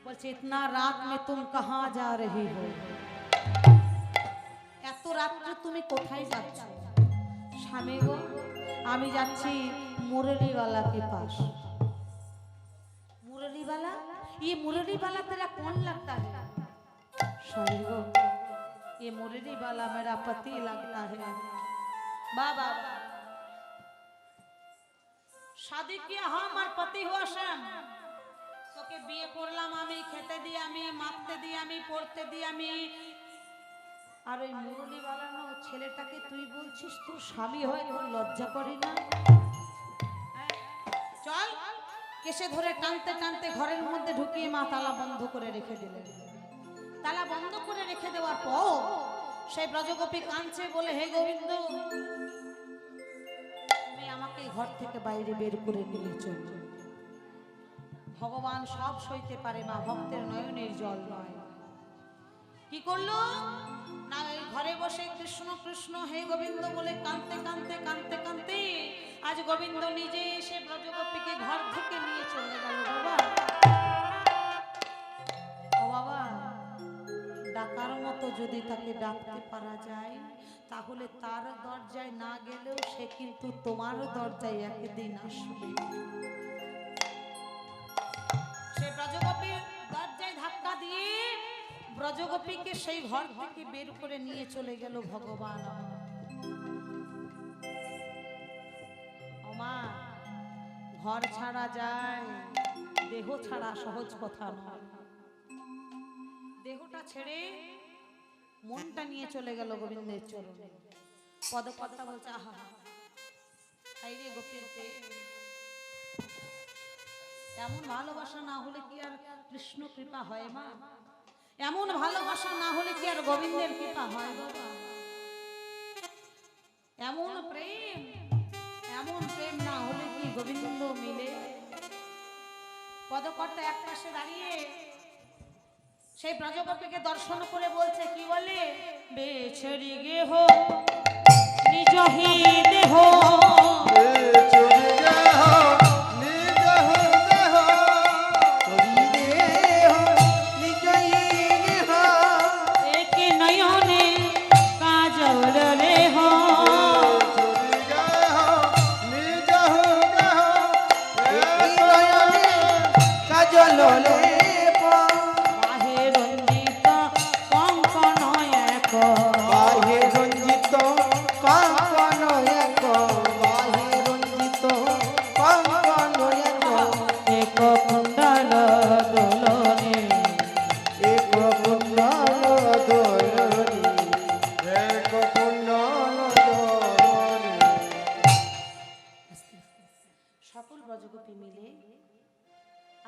S2: বলছে ইতনা রাত মে তুম কাহা যা রহি হো, এত রাত্রে তুমি কোথায় যাচ্ছ? স্বামী গো, আমি যাচ্ছি মুরলীওয়ালাকে পাশ। मुरलीवाला, ये मुरलीवाला तेरा कौन लगता है? स्वामी गो, ये मुरलीवाला मेरा पति लगता है। बाबा शादी किया, हाँ हमार पति हुआ श्याम, তোকে বিয়ে করলাম আমি, খেতে দিই আমি, মাখতে দিই আমি, পড়তে দিই আমি, আর ওই মুরলীওয়ালা না ছেলেটাকে তুই বলছিস তোর স্বামী হয়, তোর লজ্জা করে না? চল, কেসে ধরে টানতে টানতে ঘরের মধ্যে ঢুকিয়ে মা তালা বন্ধ করে রেখে দিলেন। তালা বন্ধ করে রেখে দেওয়ার পর সেই ব্রজগোপী কাঁদছে, বলে হে গোবিন্দ, তুমি আমাকে ঘর থেকে বাইরে বের করে নিয়ে চলো। ভগবান সব সইতে পারে মা, ভক্তের নয়নের জল নয়। কি করলো না, ঘরে বসে কৃষ্ণ কৃষ্ণ হে গোবিন্দ বলে কাঁদতে কাঁদতে কাঁদতে কাঁদতে আজ গোবিন্দ নিজে এসে ব্রজগোপীকে ঘর থেকে নিয়ে চলে গেল। বাবা ও বাবা, ডাকার মতো যদি তাকে ডাকতে পারা যায়, তাহলে তার দরজায় না গেলেও সে কিন্তু তোমার দরজায় একদিন আসবে। সে ব্রজগোপীর দরজায় ধাক্কা দিয়ে ব্রজগোপীকে সেই ঘর থেকে বের করে নিয়ে চলে গেল ভগবান। মা, ঘর ছাড়া যায়, দেহ ছাড়া সহজ কথা নয়। দেহটা ছেড়ে মনটা নিয়ে চলে গেল গোবিন্দের চরণে। পদকর্তা বলছে আহা হাই রে গোপীর প্রেম, এমন ভালোবাসা না হলে কি আর কৃষ্ণ কৃপা হয় মা? এমন ভালোবাসা না হলে কি আর গোবিন্দের কৃপা হয় বাবা? এমন প্রেম, এমন প্রেম না হলে কি গোবিন্দ মিলে? পদকর্তা এক পাশে দাঁড়িয়ে সেই ব্রজগোপীকে দর্শন করে বলছে, কি বলে, বেছড়ি গেহ নিজ হি দেহ,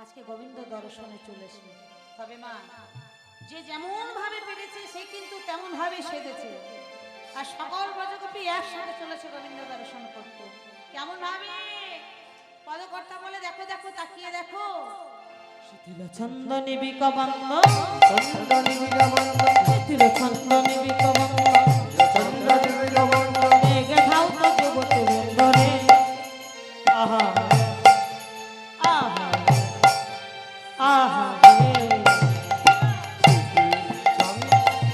S2: আজকে গোবিন্দ দর্শনে চলেছে। তবে মা, যে যেমন ভাবে পেরেছে সে কিন্তু তেমন ভাবে সেজেছে, আর সকল ব্রজগোপী একসাথে চলেছে গোবিন্দ দর্শন করতে। কেমন ভাবে? পদকর্তা বলে, দেখো দেখো, তাকিয়ে দেখো, শিথিল চন্দনী বিকবন্ধ, চন্দনী বিকবন্ধ, শিথিল চন্দনী বিকবন্ধ, চন্দনী বিকবন্ধ, মেঘে ধাউ তো জগতে বন্ধরে, আহা আহা আহা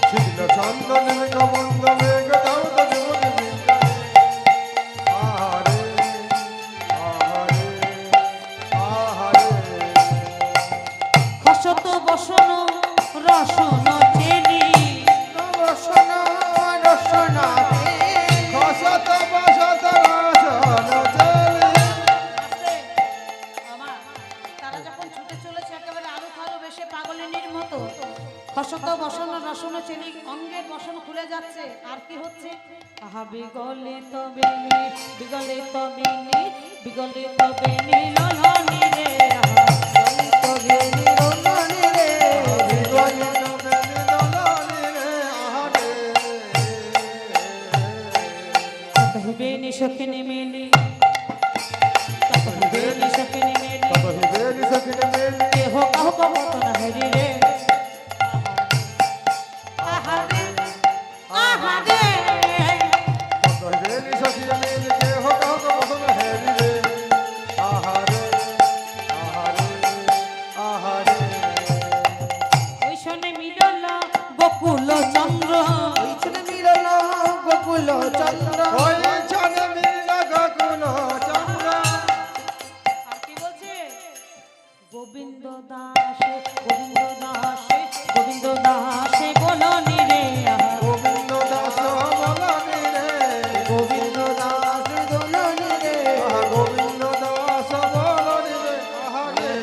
S3: শিথিল চন্দনী বিকবন্ধ, মেঘ ধাউ তো জগতে বন্ধরে, আহারে আহারে আহারে।
S2: খসত বসন রসন চেনি,
S3: বসন রসন খসত বসত রসন চেনি।
S2: তারা যখন ছুটে চলেছে একেবারে আলু থালু বেশে পাগলিনীর মতো, খসত বসন রসন চেনি, অঙ্গের বসন খুলে যাচ্ছে। আর কি হচ্ছে? আহা বিগলিত বেনি, বিগলিত বেনি, বিগলিত বেনি ললনি রে, আহা বিগলিত বেনি ললনি রে,
S3: বিগলিত বেনি ললনি রে, আহারে।
S2: কহিবেনি সখিনী মেলি, কহিবেনি সখিনী মেলি,
S3: কহিবেনি সখিনী মেলি,
S2: কেহ কাহু কবত না হেরি রে, আহারে আহারে।
S3: কহিবেনি সখিনী মেলি, কেহ কাহু কবত না হেরি রে, আহারে
S2: গোকুল চন্দ্র
S3: ওইখানে মিলল গোকুল চন্দ্র ওইখানে মিলল গোকুল চন্দ্র
S2: আর কি বলছে গোবিন্দ দাসে গোবিন্দ দাসে গোবিন্দ দাসে বলনি রে আহা।
S3: গোবিন্দ দাস বলনি রে গোবিন্দ দাস বলনি রে গোবিন্দ দাস বলনি রে আহা রে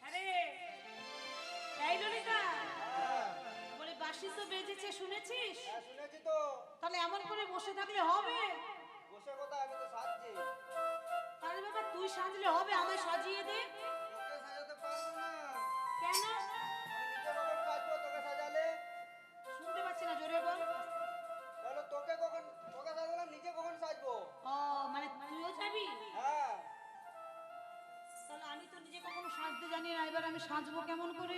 S2: আরে এই ললিতা বলে বাঁশি তো বেজেছে শুনেছিস?
S3: শুনেছি তো
S2: তাহলে এমন করে বসে থাকলে হবে?
S3: বসে কোথায় আমি তো সাজছি
S2: তাহলে বাবা তুই সাজলে হবে, আমায় সাজিয়ে দে।
S3: তোকে সাজাতে পারবো না
S2: কেন?
S3: আমি নিজে কখন সাজবো তোকে সাজালে
S2: শুনতে পাচ্ছি না, জোরে বল।
S3: তাহলে তোকে সাজালাম নিজে কখন সাজবো
S2: ও মানে তুইও যাবি?
S3: হ্যাঁ
S2: তাহলে আমি তো নিজে কখনো সাজতে জানি না, এবার আমি সাজবো কেমন করে?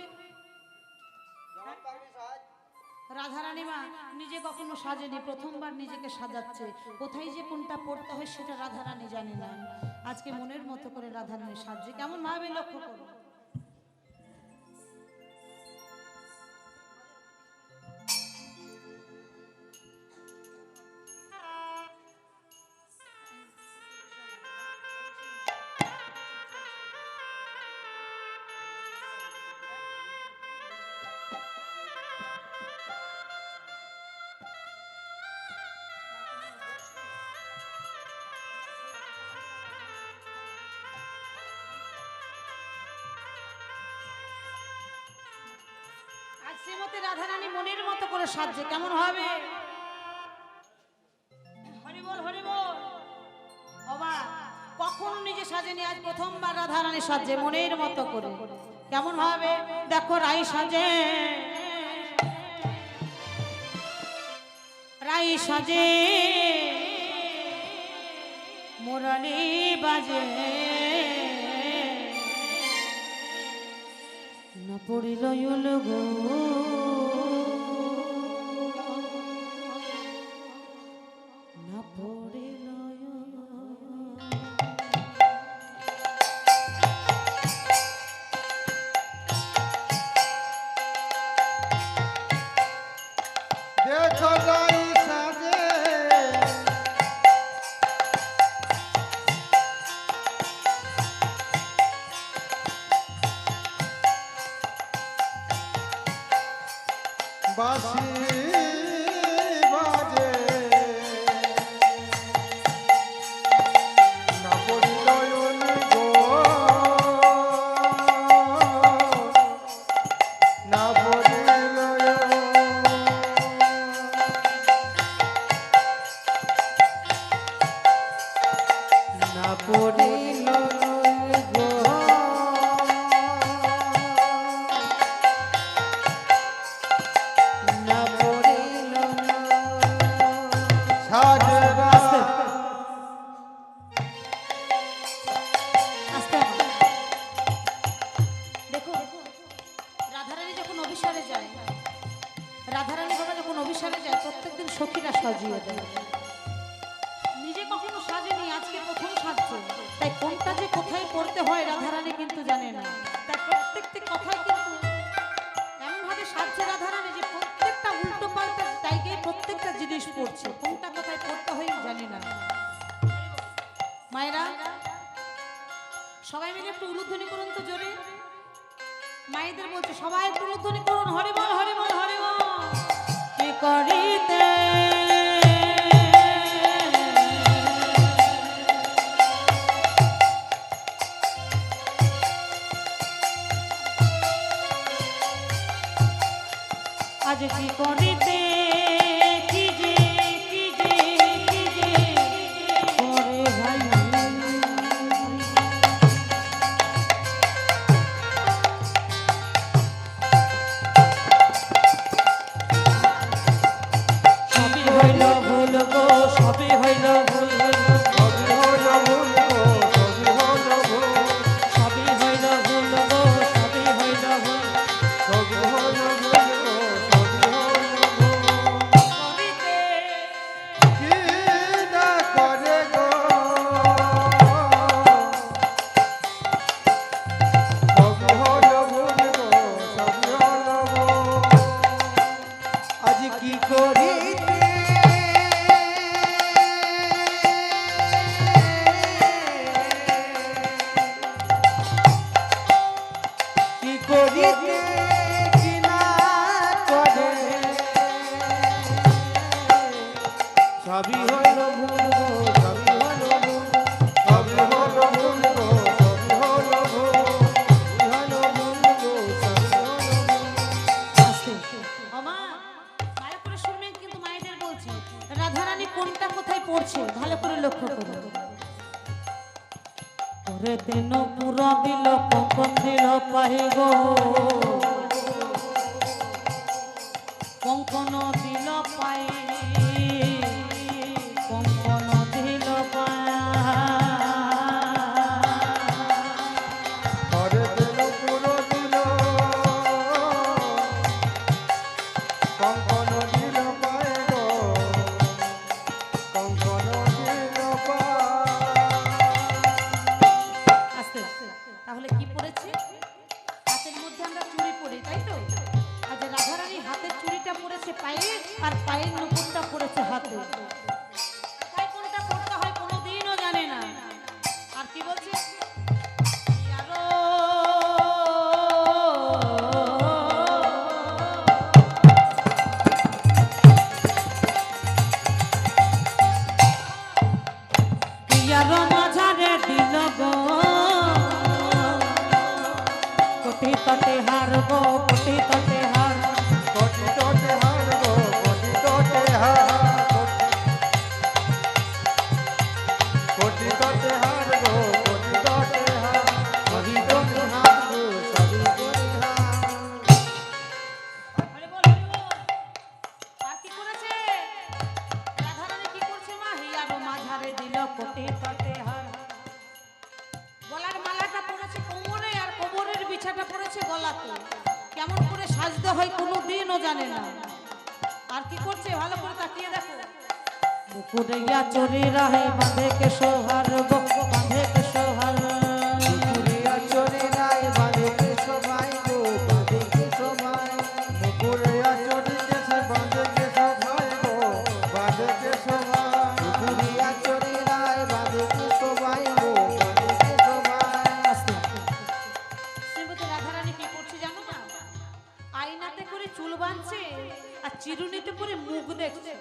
S3: যেমন পারবি সাজ
S2: রাধারানী মা নিজে কখনো সাজেনি, প্রথমবার নিজেকে সাজাচ্ছে। কোথায় যে কোনটা পড়তে হয় সেটা রাধারানী জানে না। আজকে মনের মতো করে রাধারানী সাজছে, কেমন ভাবে লক্ষ্য করো। আজ শ্রীমতী রাধারানী মনের মতো করে সাজছে, কেমন হবে? হরি বল হরি বল। বাবা কখনো নিজে সাজেনি, আজ প্রথমবার রাধারানী সাজছে মনের মতো করে। কেমন হবে দেখো, রাই সাজে রাই সাজে মুরলি বাজে না পড়িল গো না পড়িল।
S3: দেখো রাই সাজে বাঁশি বাজে না পড়িল গো না পড়িল না পড়িল গো না পড়িল সাজরা
S2: আস্তে আস্তে। দেখো রাধারানী যখন অভিসারে যায়, রাধারানী বাবা যখন অভিসারে যায় প্রত্যেকদিন সখীরা সাজিয়ে দেয়। নিজে কখনো সাজেনি, আজকে প্রথম সাজছে। তাই কোনটা যে কোথায় পড়তে হয় রাধারানী কিন্তু জানে না। তাই প্রত্যেকটি কথাই কিন্তু এমন ভাবে সাজছে রাধারানী যে প্রত্যেকটা উল্টো পাল্টা জায়গায় প্রত্যেকটা জিনিস পড়ছে, কোনটা কোথায় পড়তে হয় জানি না। মায়েরা সবাই মিলে একটু উলুধ্বনি করুন তো জোরে। মায়েদের বলছে সবাই একটু উলুধ্বনি করুন, হরি বল হরি বল হরি বল। কি করিতে আজ কি করিতে কি যে কি যে কি যে করে ভাই। সবই হইল ভুল গো, সবই হইল ভুল,
S3: সবই হইল ভুল গো সবই হইল ভুল
S2: সবই হইল ভুল গো, সবই হইল ভুল।
S3: সবই হইল ভুল গো সবই হইল ভুল করিতে কিনা করে সবই হইল ভুল গো, সবই হইল ভুল, সবই হইল ভুল গো, সবই হইল ভুল, সবই হইল ভুল গো, সবই হইল ভুল।
S2: ওমা ভালো করে শুনবেন কিন্তু মায়েদের বলছি রাধারানী কোনটা কোথায় পড়ছে ভালো করে লক্ষ্য করুন ওরে দিন পুরা দিল কখন দিল পাহি গো কঙ্কন দিল পাই কঙ্কন দিল পাই
S3: ঘরে দিল পুরো দিল, কঙ্কন দিল পায়ে গো, কঙ্কন দিল
S2: আস্তে তাহলে কি পড়েছে হাতের মধ্যে আমরা চুড়ি পরি তাই তো আজ রাধারানী হাতের চুড়িটা পড়েছে পায়ে আর পায়ের নুপুরটা পড়েছে হাতে তাই কোনটা পড়তে হয় কোনোদিনও জানে না আর কি বলছে ইয়ারো ইয়ারো মাঝারে দিল গো কোটি তটে হার গো কোটি তটে হার
S3: কোটি তোটে হার গো, কোটি তোটে হার, কোটি তোটে হার গো, কোটি তোটে হার, কোটি তোটে হার গো, সবই তোটে হার।
S2: হরি বল হরি বল আর কি করেছে রাধারানী কি করছে মা হিয়ারো মাঝারে দিল কোটি তটে হার গলার মালাটা পড়েছে কোমরে আর কোমরের বিছাটা পড়েছে গলাতে কেমন করে সাজতে হয় কোনোদিনও জানে না আর কি করছে ভালো করে তাকিয়ে দেখো মুকুরিয়া চরি রাহে বাঁধে কে সোহার গো বাঁধে কে সোহার
S3: মুকুরিয়া চরি নাই বাঁধে কে সবাই গো, বাঁধে কে সবাই, মুকুরিয়া চরি গেছে বাঁধে কে সবাই গো, বাঁধে কে সবাই, মুকুরিয়া চরি নাই বাঁধে কে সবাই গো, বাঁধে কে সবাই।
S2: শ্রীমতী রাধারানী কি করছে জানো না আয়নাতে করে চুল বাঁধছে আর চিরুনিতে করে মুখ দেখছে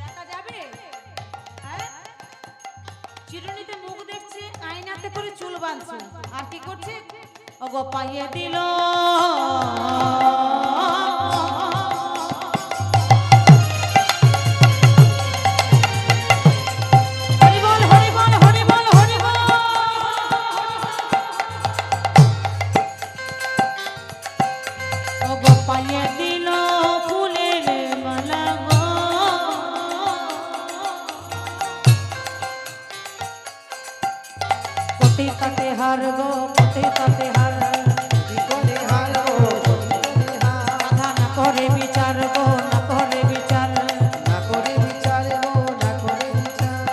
S2: দেখা যাবে হ্যাঁ? চিরুনিতে মুখ দেখছে আয়নাতে করে চুল বাঁধছে আর কি করছে ওগো পাইয়ে দিল হরি বল হরি বল হরি বল হরি বল ওগো পাইয়ে দিল ফুলের মালা গো কোটি কাটে হার গো কোটি কাটে হার
S3: কোটি হার গো, কোটি হার,
S2: রাধা না করে বিচার গো না করে বিচার
S3: না করে বিচার গো, না করে বিচার,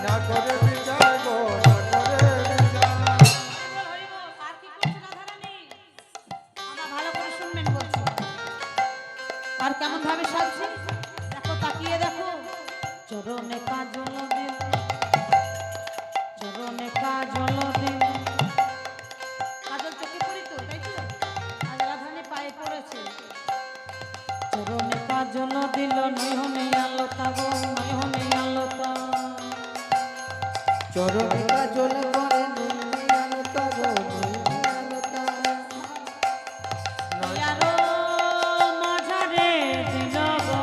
S3: না করে বিচার গো, না করে বিচার।
S2: আর কি করছে রাধারানী আমরা ভালো করে শুনবেন বলছি আর কেমন ভাবে সাজছে দেখো তাকিয়ে দেখো চরণে কাজল দিল চরণে কাজল দিল কাজল চোখে পড়িত তাই তো আজ রাধারানী পায়ে পড়েছে চরণে কাজল দিল নয়নে আলোতা গো নয়নে আলোতা
S3: চরণে কাজল করে নন্দী আলতা গো, নন্দী আলতা।
S2: ইয়ারো মাঝারে দিল গো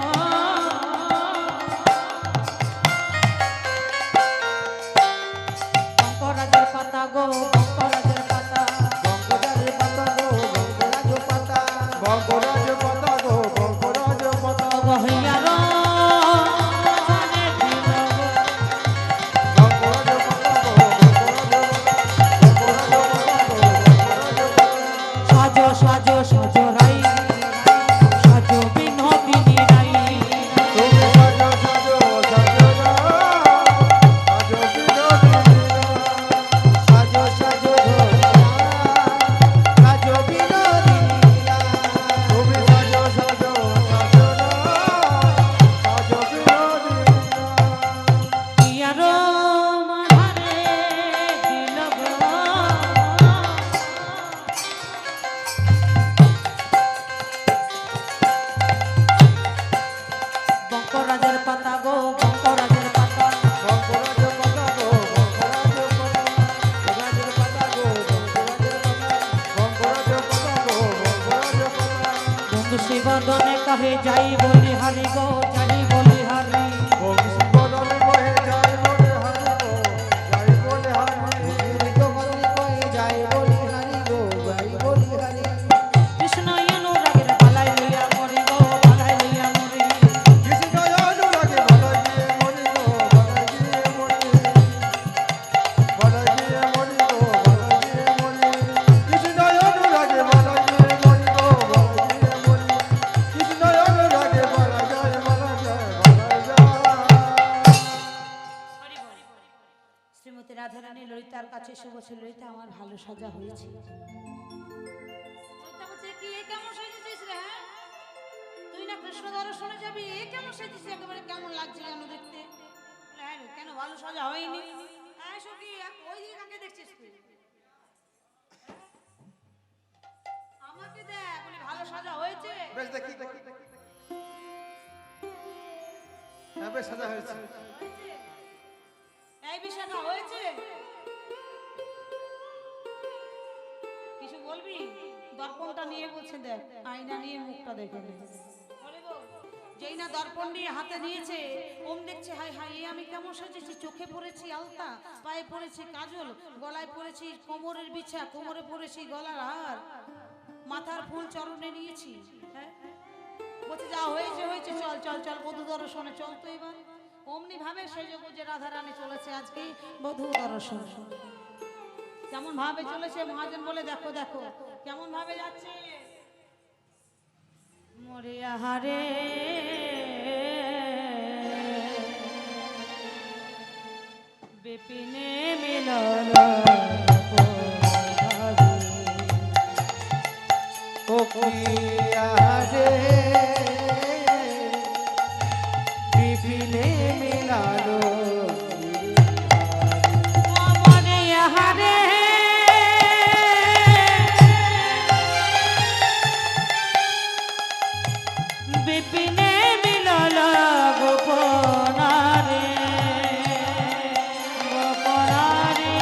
S2: শঙ্করাজের পাতা গো শঙ্করাজের পাতা
S3: বঙ্গরাজ পাতা গো, বঙ্গরাজ পাতা, বঙ্গরাজ পাতা গো, বঙ্গরাজ পাতা,
S2: গো ইয়ারো মাঝারে দিল গো
S3: বঙ্গরাজ পাতা গো, বঙ্গরাজ পাতা, বঙ্গরাজ পাতা গো, বঙ্গরাজ পাতা।
S2: সাজো সাজো সাজো রাই সাজো বিনোদিনী রাই
S3: তুমি সাজো সাজো সাজো না, সাজো বিনোদিনী না, সাজো সাজো সাজো বিনোদিনী না, তুমি সাজো সাজো সাজো না, সাজো বিনোদিনী না।
S2: ইয়ারো মাঝারে দিল গো বদনে কহে যাই বলি হারি গো যাই বলি হারি
S3: বংশী বদনে কহে যাই বলে হারি গো যাই বলে হারি
S4: বদনে কহে যাই বলি হারি গো যাই বলি হারি
S2: কৃষ্ণ অনুরাগের বালাই লইয়া মরি গো বালাই লইয়া মরি
S3: কৃষ্ণ অনুরাগে বালাই গিয়ে মরি গো বালাই গিয়ে মরি বালাই গিয়ে মরি গো বালাই গিয়ে মরি কৃষ্ণ অনুরাগে বালাই গিয়ে মরি গো বালাই গিয়ে মরি কৃষ্ণ অনুরাগে বালাই যায় বালাই যায় বালাই যায়
S2: শ্রীমতী রাধারানী ললিতার কাছে এসে বলছে ললিতা আমার ভালো সাজা হয়েছে ললিতা বলছে কি এ কেমন সেজেছিস রে হ্যাঁ তুই না কৃষ্ণ দর্শনে যাবি এ কেমন সেজেছিস একেবারে কেমন লাগছে যেন দেখতে বলে, হ্যাঁ রে, কেন ভালো সাজা হয়নি হ্যাঁ সখী ওই দিকে কাকে দেখছিস তুই আমাকে দেখ বলি ভালো সাজা হয়েছে
S3: বেশ দেখি হ্যাঁ বেশ সাজা হয়েছে
S2: এই বিষয়টা হয়েছে কিছু বলবি দর্পণটা নিয়ে বলছে দেখ আয়না নিয়ে মুখটা দেখে নে যেই না দর্পণ নিয়ে হাতে নিয়েছে ওম দেখছে হাই হাই এ আমি কেমন সাজেছি চোখে পড়েছি আলতা পায়ে পড়েছি কাজল গলায় পড়েছি কোমরের বিছা কোমরে পড়েছি গলার হার মাথার ফুল চরণে নিয়েছি হ্যাঁ বলছে যা হয়েছে হয়েছে চল চল চল বধূ দর্শনে চল তো এবার অমনি ভাবে সেই যোগ যে রাধারানী চলেছে আজকে বধূ দর্শন কেমন ভাবে চলেছে মহাজন বলে দেখো দেখো কেমন ভাবে যাচ্ছে মরে আহারে বিপিনে মিলন
S4: ও প্রিয়া রে বিপিনে মিলালো
S2: মরে আহারে বিপিনে মিলল গোপনারে গোপনারে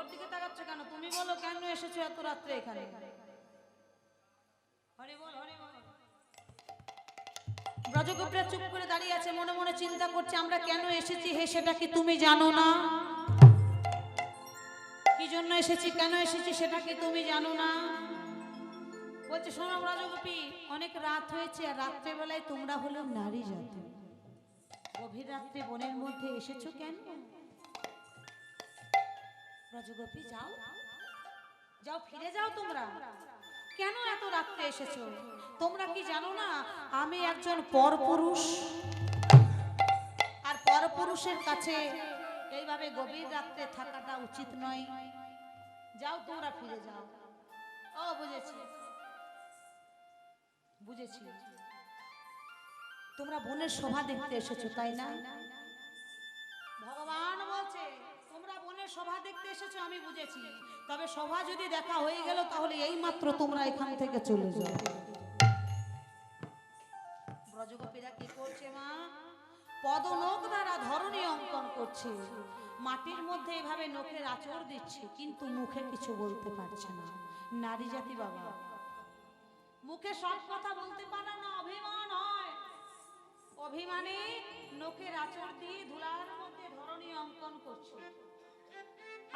S2: ওর দিকে তাকাচ্ছ কেন? তুমি বলো কেন এসেছো এত রাত্রে এখানে? হরি বল, হরি বল। ব্রজগোপীরা চুপ করে দাঁড়িয়ে আছে, মনে মনে চিন্তা করছে আমরা কেন এসেছি হে সেটা কি তুমি জানো না? কি জন্য এসেছি, কেন এসেছি সেটা কি তুমি জানো না? বলছে শোনো ব্রজগোপী, অনেক রাত হয়েছে আর রাত্রে বেলায় তোমরা হলো নারী জাতি, গভীর রাত্রে বনের মধ্যে এসেছো কেন? ব্রজগোপী যাও যাও, ফিরে যাও তোমরা। কেন এত রাত্রে এসেছো? তোমরা কি জানো না আমি একজন পরপুরুষ, আর পরপুরুষের কাছে এইভাবে গভীর রাত্রে থাকাটা উচিত নয়। যাও তোমরা, ফিরে যাও। ও বুঝেছি বুঝেছি, তোমরা বনের শোভা দেখতে এসেছো তাই না? ভগবান বলছে তোমরা বনের শোভা দেখতে এসেছো, আমি বুঝেছি। তবে শোভা যদি দেখা হয়ে গেল তাহলে এই মাত্র তোমরা এখান থেকে চলে যাও। ব্রজগোপীরা কি করছে মা? পদনখ দ্বারা ধরনী অঙ্কন করছে, মাটির মধ্যে এভাবে নখের আঁচড় দিচ্ছে, কিন্তু মুখে কিছু বলতে পারছে না। নারী জাতি বাবা, মুখে সব কথা বলতে পারে না, অভিমান হয়। অভিমানে নখের আঁচড় দিয়ে ধুলার মধ্যে ধরনী অঙ্কন করছে।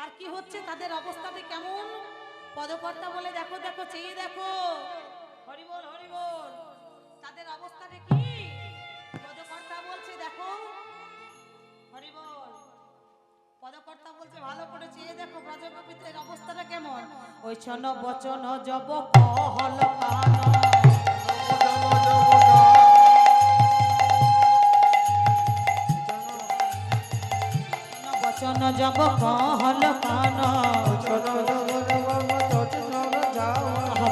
S2: আর কি হচ্ছে তাদের অবস্থাটা কেমন? পদকর্তা বলে দেখো দেখো, চেয়ে দেখো। হরি বল, হরি বল। তাদের অবস্থাটা কি? পদকর্তা বলছে দেখো, হরি বল। পদকর্তা বলছে ভালো করে চেয়ে দেখো ব্রজগোপীদের অবস্থাটা কেমন। ওই ছন বচন জব কহল কান, বচন জব কহল কান,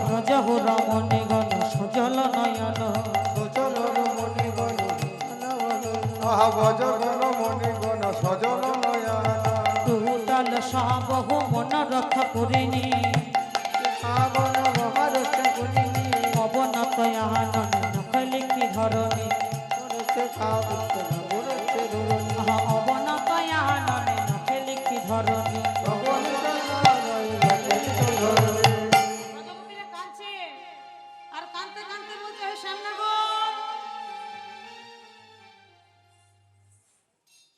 S2: ব্রজ রমণী গণ সজল নয়ন, তুতাল সবহু মনোরথ করিনি, অবনত আনন্দ নখলি কি ধরণী, অবনত আনন্দ নখলি কি ধরণী। ব্রজগোপীরা কাঁদছে, আর কাঁদতে কাঁদতে বলছে হে শ্যামনগর,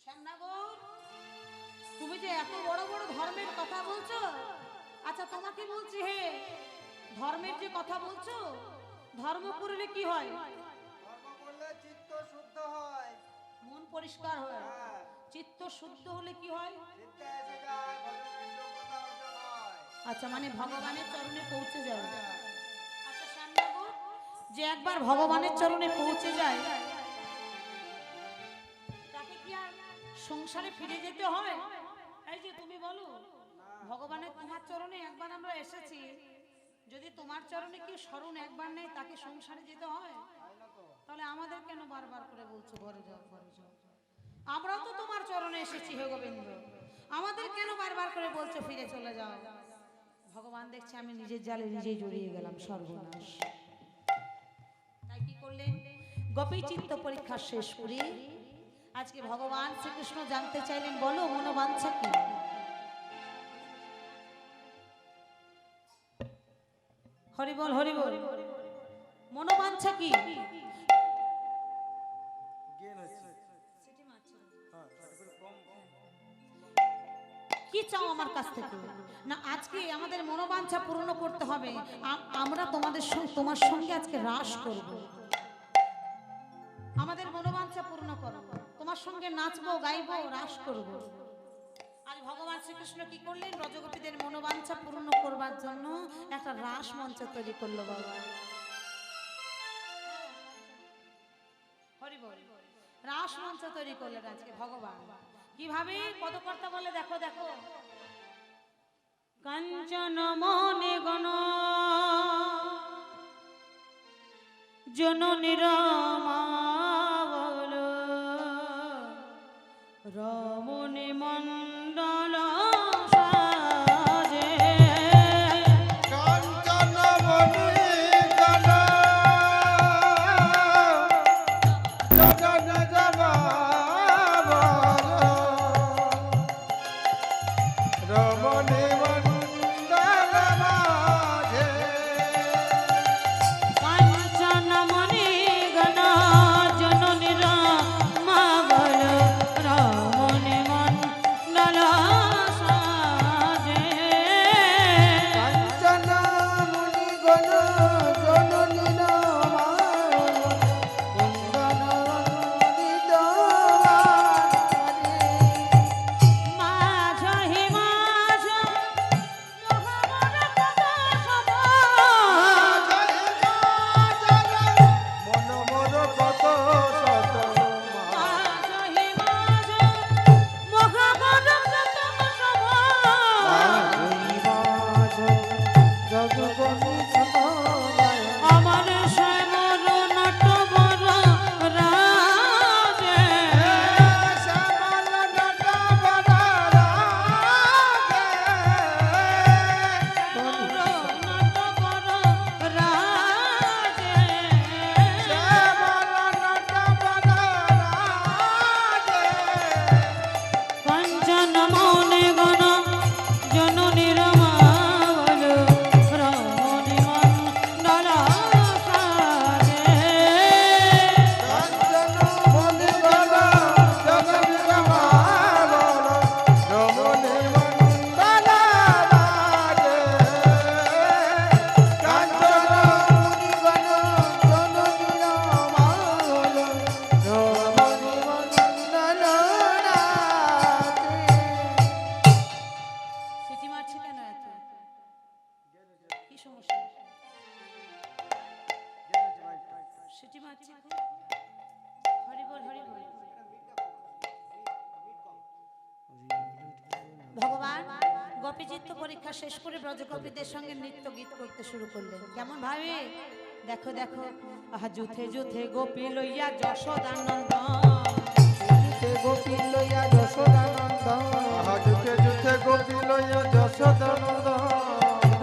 S2: শ্যামনগর, তুমি যে এত বড় বড় ধর্মের কথা বলছো, আচ্ছা তোমাকে বলছি হে, ধর্মের যে কথা বলছো, ধর্ম করলে কি হয়? মন পরিষ্কার হয়। চিত্ত শুদ্ধ হলে কি হয়? আচ্ছা, মানে ভগবানের চরণে পৌঁছে যায়। আচ্ছা শ্যামনগর, যে একবার ভগবানের চরণে পৌঁছে যায় তাকে কি আর সংসারে ফিরে যেতে হয়? এই যে তুমি বলো ভগবানের তোমার চরণে একবার আমরা এসেছি, যদি তোমার চরণে কি স্মরণ একবার নেই তাকে সংসারে যেতে হয়? তাহলে আমাদের কেন বারবার করে বলছো ঘরে যাও ঘরে যাও? আমরাও তো তোমার চরণে এসেছি হে গোবিন্দ, আমাদের কেন বারবার করে বলছো ফিরে চলে যাও? ভগবান দেখছে আমি নিজের জালে নিজেই জড়িয়ে গেলাম, সর্বনাশ। তাই কি করলেন? গোপী চিত্ত পরীক্ষা শেষ করে আজকে ভগবান শ্রীকৃষ্ণ জানতে চাইলেন, বলো মনোবাঞ্ছা কি? হরি বল, হরি বল। মনোবাঞ্ছা কি? কি চাও আমার কাছ থেকে? না আজকে আমাদের মনোবাঞ্ছা পূর্ণ করতে হবে। আমরা তোমার সঙ্গে আজকে রাস করব, আমাদের মনোবাঞ্ছা পূর্ণ করব, তোমার সঙ্গে নাচবো গাইবো রাস করব। আজ ভগবান শ্রীকৃষ্ণ কি করলেন? ব্রজগোপীদের মনোবাঞ্ছা পূর্ণ করবার জন্য একটা রাস মঞ্চ তৈরি করলো বাবা। হরি বল। রাস মঞ্চ তৈরি করলেন আজকে ভগবান। কিভাবে? পদকর্তা বলে দেখো দেখো, কাঞ্চন মনে গণ জননী রমাবল, রমণী মণ্ডল সাজে,
S3: কাঞ্চন মণি গণ জননী রমাবল, রমণী মণ্ডল মাঝে
S2: কাঞ্চনমণি গণ জননী মা বল রমণী মণ্ডল সাজে
S4: কাঞ্চন মুনি গণ জননী কুন্দন রঞ্জিত
S2: মাঝ হি মাঝ মহাবর পদ সম
S3: মন মোর কত শত
S2: মাঝ হি মাঝ মহাবর পদ সম
S4: জগবনি ছতমায়
S2: আমার শ্যামর নটবর রাজে
S3: শ্যামল not বদরাগে
S2: Natwar Raje
S3: Shyamal not বদরাগে
S2: কাঞ্চন মনে গণ জননীর মা বল রমণী মণ্ডল সাজে
S3: কাঞ্চন মনি গণ জগৎ মাবল রমণী মণ্ডল রাজে কাঞ্চন
S4: মুনি গণ জননী মাল রমণী মণ্ডল রাতে
S2: সিটি মারছে কেন এত কি সমস্যা সিটি মারছে হরি বল হরি বল ভগবান গোপীচিত্ত পরীক্ষা শেষ করে ব্রজগোপীদের সঙ্গে নৃত্য গীত করতে শুরু করলেন কেমন ভাবে দেখো দেখো আহা যুথে যুথে গোপী লইয়া যশোদানন্দ
S4: যুথে গোপী লইয়া যশোদানন্দ
S3: যুথে যুথে গোপী লইয়া যশোদানন্দ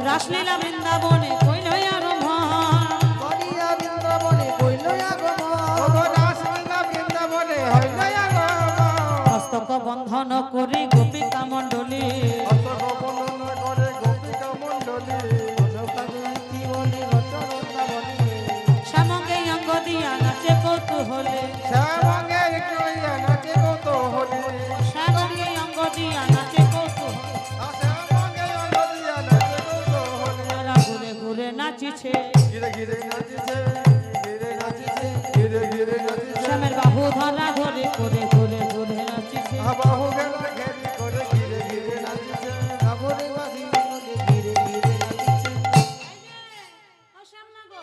S2: রাসলীলা বৃন্দাবনে কইল আরম্ভ
S4: করিয়া বৃন্দাবনে কইল আগমন
S3: রাসলীলা বৃন্দাবনে হইল
S2: হস্তক বন্ধন করি গোপিকা মণ্ডলী
S3: বর্ণন করে গোপিকা মণ্ডলী
S4: জগৎ বলি রচরন্দাবনী
S2: শ্যামঙ্গে অঙ্গ দিয়া নাচে কৌতূহলে
S3: শ্যামঙ্গে কইয়া নাচে কত হলি
S2: শ্যামঙ্গে অঙ্গ দিয়া নাচে কৌতূহলে
S3: শ্যামঙ্গে নদিয়া নাচে কত হলি
S2: তারা ঘুরে ঘুরে নাচিছে
S3: ঘিরে ঘিরে নাচিছে ঘিরে নাচিছে ঘিরে ঘিরে নাচিছে
S2: শ্যামের বাহু ধরা ধরে করে ঘুরে ঘুরে নাচিছে
S3: বাহু ঘেরা ঘেরি করে ঘিরে ঘিরে নাচিছে
S4: সাগরে বাসি মনে ধীরে ধীরে নাচিছে
S2: ও শ্যামনা গো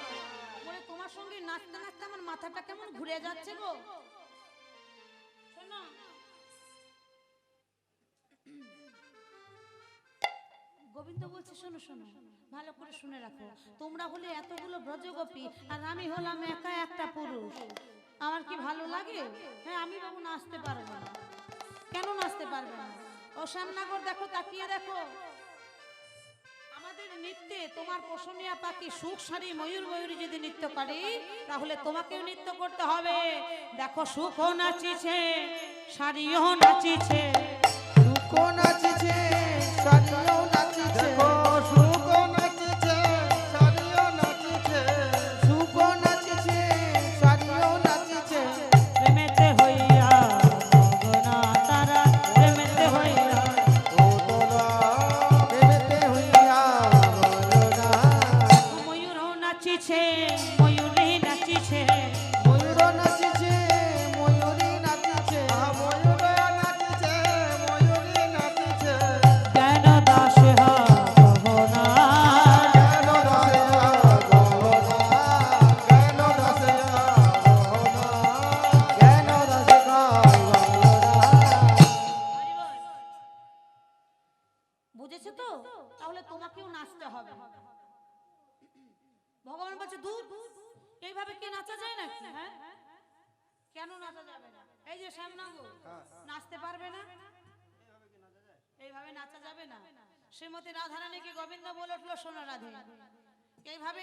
S2: বলে তোমার সঙ্গে নাচতে নাচতে আমার মাথাটা কেমন ঘুরে যাচ্ছে গো শোনো গোবিন্দ বলছে শোনো শোনো ভালো করে শুনে রাখো তোমরা হলে এতগুলো ব্রজগোপী আর আমি হলাম একা একটা পুরুষ আমার কি ভালো লাগে হ্যাঁ আমি বাবু নাচতে পারবো না কেন নাচতে পারবে না ও শ্যামনগর দেখো তাকিয়ে দেখো আমাদের নৃত্যে তোমার পোষণীয় পাখি সুখ সারি ময়ূর ময়ূরী যদি নৃত্য করে তাহলে তোমাকেও নৃত্য করতে হবে দেখো সুখও নাচিছে সারিও নাচিছে
S4: সুখ নাচিছে সারিও নাচিছে
S3: দেখো সুখ নাচিছে সারিও নাচিছে
S4: সুখ নাচিছে সারিও নাচিছে
S2: প্রেমেতে হইয়া মগনা তারা প্রেমেতে হইয়া
S3: ও তোরা
S4: প্রেমেতে হইয়া মরনা
S2: ময়ূরও নাচিছে ময়ূরী নাচিছে
S4: ময়ূর নাচিছে ময়ূরী নাচিছে
S3: ময়ূর নাচিছে ময়ূরী নাচিছে
S2: জ্ঞান দাস হনা
S3: জ্ঞান দাসয়া গহনা জ্ঞান দাসয়া গহনা
S4: জ্ঞান দাসে গায়না
S2: বুঝেছো তো তাহলে তোমাকেও নাচতে হবে ভগবান বলছে দূর এইভাবে কি নাচা যায় নাকি হ্যাঁ কেন নাচা যাবে না এই যে শ্যামনগর নাচতে পারবে না এইভাবে নাচা যাবে না শ্রীমতী রাধারানীকে গোবিন্দ বলে উঠলো শোনো রাধে এইভাবে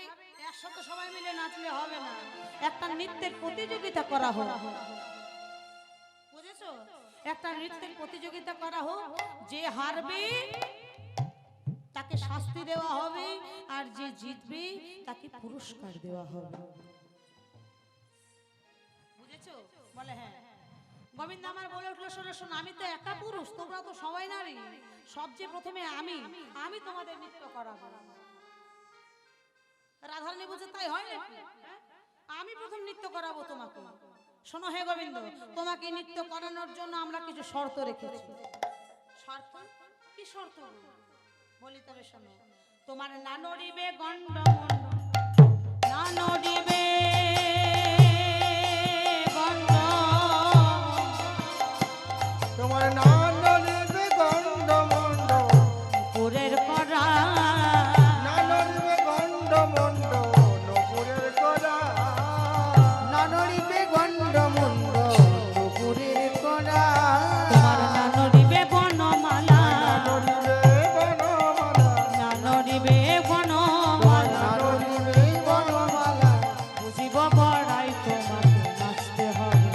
S2: একসাথে সবাই মিলে নাচলে হবে না একটা নৃত্যের প্রতিযোগিতা করা হোক বুঝেছো একটা নৃত্যের প্রতিযোগিতা করা হোক যে হারবে দেওয়া হবে, আর যে জিতবে তাকে পুরস্কার দেওয়া হবে। বুঝেছো? বলে হ্যাঁ। গোবিন্দ আমার বলে উঠলো, শোনো শোনো, আমি তো একা পুরুষ, তোমরা তো সবাই নারী, সবচেয়ে প্রথমে আমি তোমাদের নৃত্য করাবো। রাধারানী বলছে তাই হয় নাকি? আমি প্রথম নৃত্য করাবো তোমাকে। শোনো হে গোবিন্দ, তোমাকে নৃত্য করানোর জন্য আমরা কিছু শর্ত রেখেছি। শর্ত? কি শর্ত? বলি তবে শোনো। তোমার না নড়িবে গণ্ড মণ্ড, না নড়িবে গণ্ড,
S3: তোমার নাম নলিবে গণ্ড মণ্ড,
S2: পুরের করা,
S3: না নলিবে গণ্ড মণ্ড, নপুরের করা,
S4: না নড়িবে গণ্ড মণ্ড নুপুরের কড়া।
S2: তোমার না নড়িবে বনমালা,
S3: নলিবে বনমালা,
S2: না নড়িবে বনমালা,
S4: না নড়িবে বনমালা।
S2: বুঝিব বড়াই তোমাকে নাচতে হবে।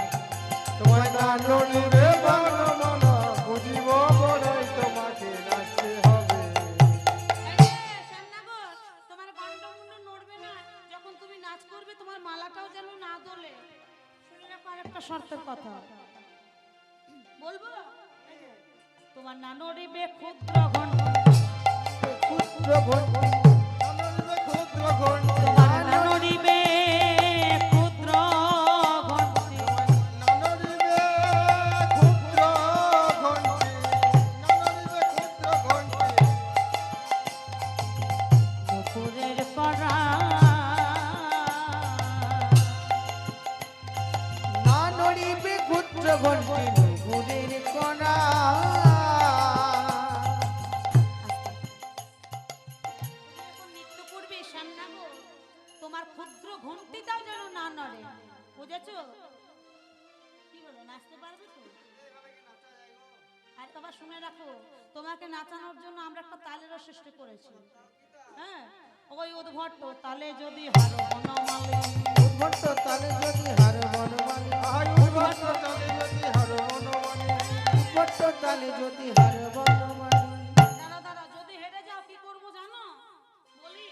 S3: তোমার নাম নলিবে বনমালা, বুঝিব বড়াই তোমাকে নাচতে হবে।
S2: তোমার গন্ডমুন্ড নড়বে না, যখন তুমি নাচ করবে তোমার মালাটাও যেন না দোলে। শুনে রাখো আরেকটা শর্তের কথা বলবো। তোমার না নড়িবে ক্ষুদ্র ঘণ্ট,
S4: ক্ষুদ্র ঘণ্টি,
S3: না নলিবে ক্ষুদ্র ঘণ্টি,
S2: তোমার না নড়িবে ক্ষুদ্র ঘণ্টি,
S3: না নলিবে ক্ষুদ্র ঘণ্টি, না নলিবে ক্ষুদ্র ঘণ্টি,
S2: নুপুরের করা,
S4: না নড়িবে ক্ষুদ্র ঘণ্টি নুপুরের কড়া।
S2: যখন নৃত্য করবে শ্যামনাগর, তোমার ক্ষুদ্র ঘণ্টিটাও যেন না নড়ে। বুঝেছো? কি বলো, নাচতে পারবে তো? আর তোমার শুনে রাখো, তোমাকে নাচানোর জন্য আমরা একটা তালেরও সৃষ্টি করেছি। হ্যাঁ, ওই উদ্ভট্ট তালে যদি হারো বনমালী,
S4: উদ্ভট্ট তালে যদি হার বনমালী,
S3: আহাই উদ্ভট তালে যদি হার বনমালী,
S4: উদ্ভট্ট তালে যদি হার বনমালী।
S2: দাঁড়া দাঁড়া, যদি হেরে যাও কি করবো জানো? বলি,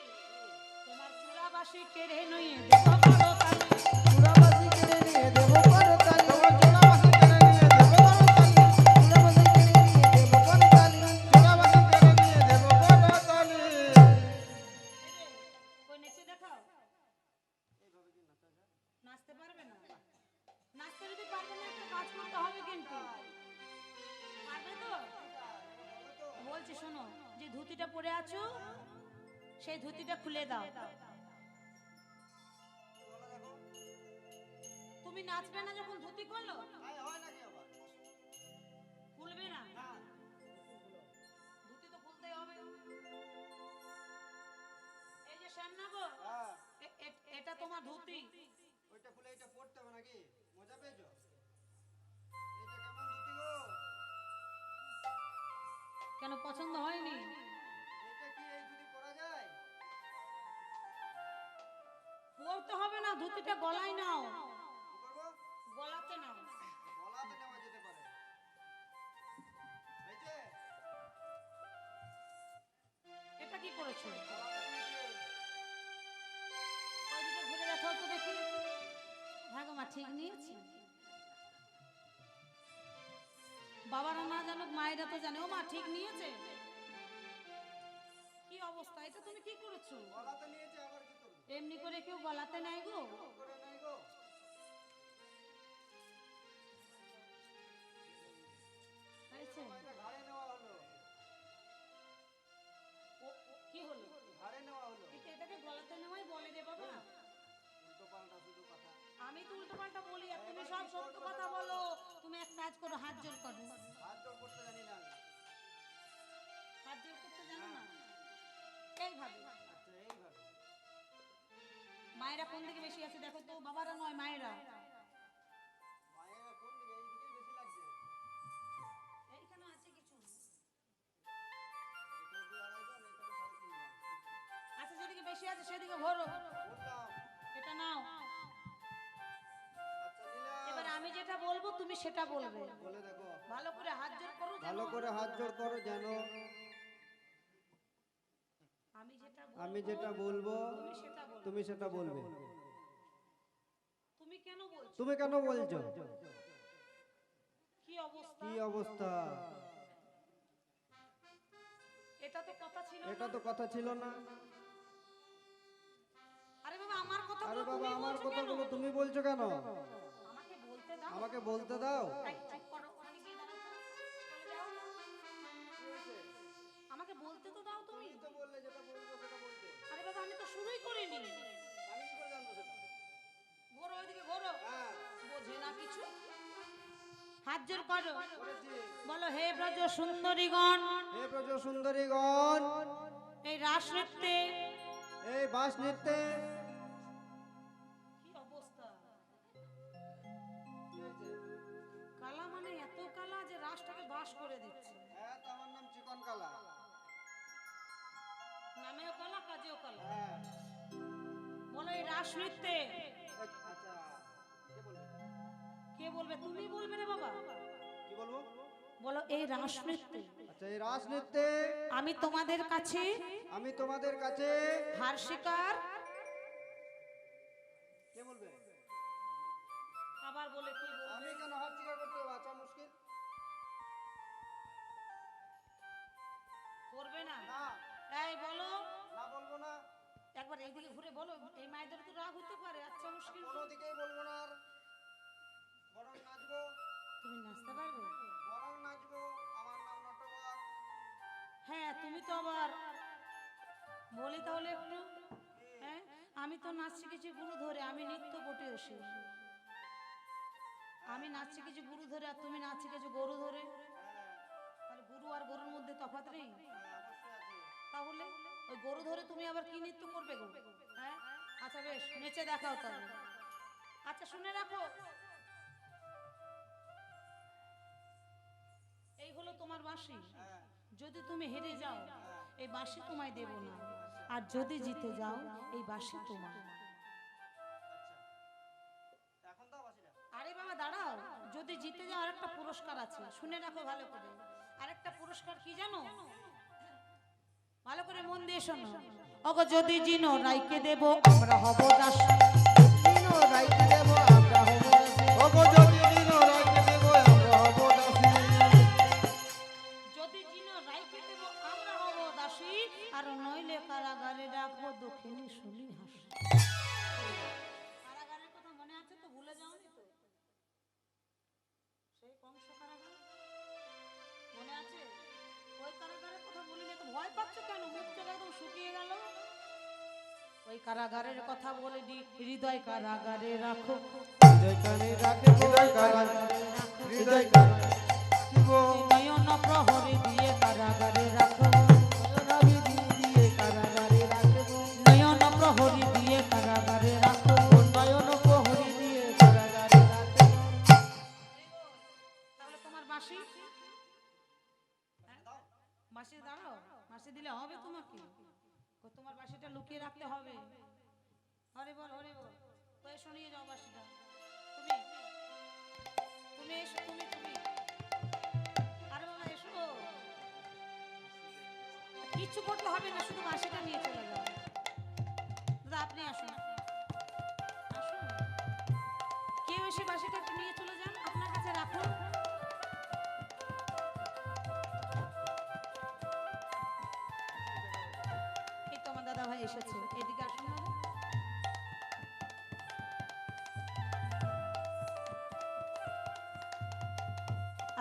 S2: তোমার চূড়াবাসী কেড়ে নিয়ে দেবো বড় তালে।
S4: চূড়াবাসী কেড়ে নিয়ে দেবো করতালি,
S3: তোমার জোড়াবাসী কেড়ে নিয়ে দেব করতালি,
S4: চূড়াবাসী কেড়ে নিয়ে দেবো করতালি।
S3: জোড়াবাসী কেড়ে নিয়ে দেব করতালি।
S2: কই নেচে দেখাও। নাচতে পারবে না? নাচতে যদি পারবে না, একটা কাজ করতে হবে কিন্তু। পারবে তো? বলছি শোনো, যে ধুতিটা পরে আছো সেই ধুতিটা খুলে দাও। তুমি নাচবে না যখন ধুতি খুললো? খুলবে না? ধুতি তো খুলতেই হবে। এই যে শ্যামনগর, এটা তোমার ধুতি।
S3: ওইটা খুলে এটা পড়তে হবে নাকি? মজা পেয়েছো? এটা কেমন ধুতি গো?
S2: কেন পছন্দ হয়নি?
S3: এটা কি এই ধুতি পরা যায়?
S2: পরতে হবে না, ধুতিটা গলায় নাও,
S3: কি করবো?
S2: গলাতে নাও।
S3: গলাতে নেওয়া যেতে পারে। হয়েছে?
S2: এটা কি করেছো?
S3: গলাতে নিয়েছে।
S2: ওইদিকে ঘুরে দেখাও তো দেখি। হ্যাঁ গো মা, ঠিক নিয়েছি। বাবারা না জানুক, মায়েরা তো জানে। ও মা, ঠিক নিয়েছে। কি অবস্থা, এটা তুমি কি করেছো?
S3: গলাতে নিয়েছে, আবার কি করবো?
S2: এমনি করে কেউ গলাতে নেয় গো?
S3: করে নাই গো।
S2: হয়েছে?
S3: এটা ঘাড়ে নেওয়া হলো।
S2: কি হলো?
S3: ঘাড়ে নেওয়া হলো।
S2: এটাকে গলাতে নেওয়াই বলে রে বাবা।
S3: উল্টো পাল্টা শুধু কথা।
S2: আমি তো উল্টো পাল্টা বলি আর তুমি সব সত্য কথা বলো। তুমি এক কাজ করো, হাত জোর করো।
S3: হাত জোর করতে জানি না আমি।
S2: হাত জোর করতে জানো না? এইভাবে।
S3: আচ্ছা, এইভাবে।
S2: মায়েরা কোন দিকে বেশি আছে দেখো তো, বাবারা নয়, মায়েরা।
S3: মায়েরা কোন দিকে? এই দিকেই বেশি লাগছে।
S2: এইখানে আছে কিছু।
S3: এখানে 2-2.5 জন, এখানে 3.5 জন।
S2: আচ্ছা, যেদিকে বেশি আছে সেদিকে ভরো।
S3: বললাম।
S2: এটা নাও।
S3: আচ্ছা, নিলাম।
S2: এবার আমি যেটা বলবো তুমি সেটা বলবে।
S3: বলে দেখো।
S2: ভালো করে হাত জোর করো যেন।
S3: ভালো করে হাত জোর করো যেন। আমি যেটা বলবো
S2: তুমি সেটা বলো।
S3: তুমি সেটা বলবে।
S2: তুমি কেন বলছো?
S3: তুমি কেন বলছো?
S2: কি অবস্থা?
S3: কি অবস্থা?
S2: এটা তো কথা ছিল
S3: এটা
S2: না।
S3: তো কথা ছিল না।
S2: আরে বাবা আমার কথা
S3: আরে বাবা
S2: তুমি
S3: আমার
S2: বলছো কেন?
S3: কথাগুলো তুমি বলছো কেন?
S2: আমাকে বলতে দাও।
S3: আমাকে বলতে দাও।
S2: এই, চুপ করো, ওখানে গিয়ে দাঁড়াও তো। চলে যাও। আমাকে বলতে তো দাও তুমি।
S3: তো বললে যেটা বলবো সেটা বলতে।
S2: আরে বাবা আমি তো শুরুই করিনি।
S3: আমি কি করে জানবো সেটা?
S2: ঘোরো ওইদিকে ঘোরো।
S3: হ্যাঁ
S2: বোঝে না কিছু। হাত জোর করো।
S3: করেছি।
S2: বলো হে ব্রজ সুন্দরীগণ,
S3: হে ব্রজ সুন্দরীগণ,
S2: এই রাস নৃত্যে
S3: এই বাস নৃত্যে
S2: কি অবস্থা? কালা মানে এত কালা যে রাসটাকে বাস করে দিচ্ছে।
S3: হ্যাঁ তো আমার নাম চিকন কালা।
S2: নামেও কালা কাজেও কালা।
S3: হ্যাঁ
S2: বলো এই রাস নৃত্যে
S3: আচ্ছা কে বলবে?
S2: কে বলবে? তুমি বলবে রে বাবা।
S3: কি বলবো?
S2: বলো এই রাস নৃত্যে
S3: আচ্ছা এই রাস নৃত্যে
S2: আমি তোমাদের কাছে
S3: আমি তোমাদের কাছে
S2: হার শিকার।
S3: কে বলবে?
S2: আবার বলে কি বলবে?
S3: আমি কেন হাত স্বীকার করতে হবে? আচ্ছা মুশকিল
S2: করবে না?
S3: না
S2: এই বলো
S3: না বলবো না।
S2: একবার এইদিকে ঘুরে বলো। এই মায়েদের তো রাগ হতে পারে। আচ্ছা মুশকিল।
S3: কোনো দিকেই বলবো না আর বরং নাচবো।
S2: তুমি নাচতে পারবে?
S3: বরং নাচবো। আমার নাম নটবর।
S2: হ্যাঁ তুমি তো আবার বলি তাহলে একটু। হ্যাঁ আমি তো নাচ শিখেছি গুরু ধরে। আমি নৃত্য বটে এসে আমি নাচ শিখেছি গুরু ধরে আর তুমি নাচ শিখেছো গরু ধরে। তাহলে গুরু আর গরুর মধ্যে তফাৎ নেই? তাহলে ওই গরু ধরে তুমি আবার কি নৃত্য করবে গো? হ্যাঁ আচ্ছা বেশ নেচে দেখাও তাহলে। আচ্ছা শুনে রাখো, এই হলো তোমার বাঁশি। যদি তুমি হেরে যাও এই বাঁশি তোমায় দেব না, আর যদি জিতে যাও এই বাঁশি তোমার।
S3: এখন তো বাসি না।
S2: আরে বাবা দাঁড়াও, যদি জিতে যাও আরেকটা পুরস্কার আছে, শুনে রাখো ভালো করে। আরেকটা পুরস্কার কি জানো? ভালো করে মন দিয়ে শোনো। ওগো যদি জিনো রাইকে দেব আমরা হব দাসী।
S3: দিনো রাইতে দেব আমরা হব দাসী। ওগো যদি দিনো রাইতে দেব আমরা হব দাসী।
S2: যদি জিনো রাইকে দেব আমরা হব দাসী, আর নইলে কারাগারে রাখবো দক্ষিণী শুনি হাসি। কারাগারের কথা মনে আছে তো? ভুলে যাওনি তো? সেই কংস কারাগার মনে আছে? ওই কারাগারের কথা বলিনি তো ভয় পাচ্ছ কেন? মুখ চলে একদম শুকিয়ে গেল। ওই কারাগারের কথা বলে দি, হৃদয় কারাগারে রাখো।
S3: হৃদয় কানে রাখিব কারাগারে, হৃদয় কানে রাখিব।
S2: নয়ন প্রহরে দিয়ে কারাগারে রাখো।
S3: নবী দিয়ে কারাগারে রাখিব।
S2: নয়ন প্রহরী দিয়ে কারাগারে রাখো।
S3: নয়ন প্রহরী দিয়ে কারাগারে রাখিব।
S2: তাহলে তোমার বাঁশি বাঁশি দাঁড়াও। বাঁশি দিলে হবে তোমাকে? তোমার বাঁশিটা লুকিয়ে রাখতে হবে। হরে বল হরে বল। তো এসো নিয়ে যাও বাঁশিটা। তুমি তুমি এসো তুমি তুমি আরে বাবা এসো। কিচ্ছু করতে হবে না, শুধু বাঁশিটা নিয়ে চলে যাও। দাদা আপনি আসুন আসুন। কেউ এসে বাঁশিটা একটু নিয়ে চলে যান, আপনার কাছে রাখুন। এই তো আমার দাদা ভাই এসেছে, এদিকে আসুন দাদা।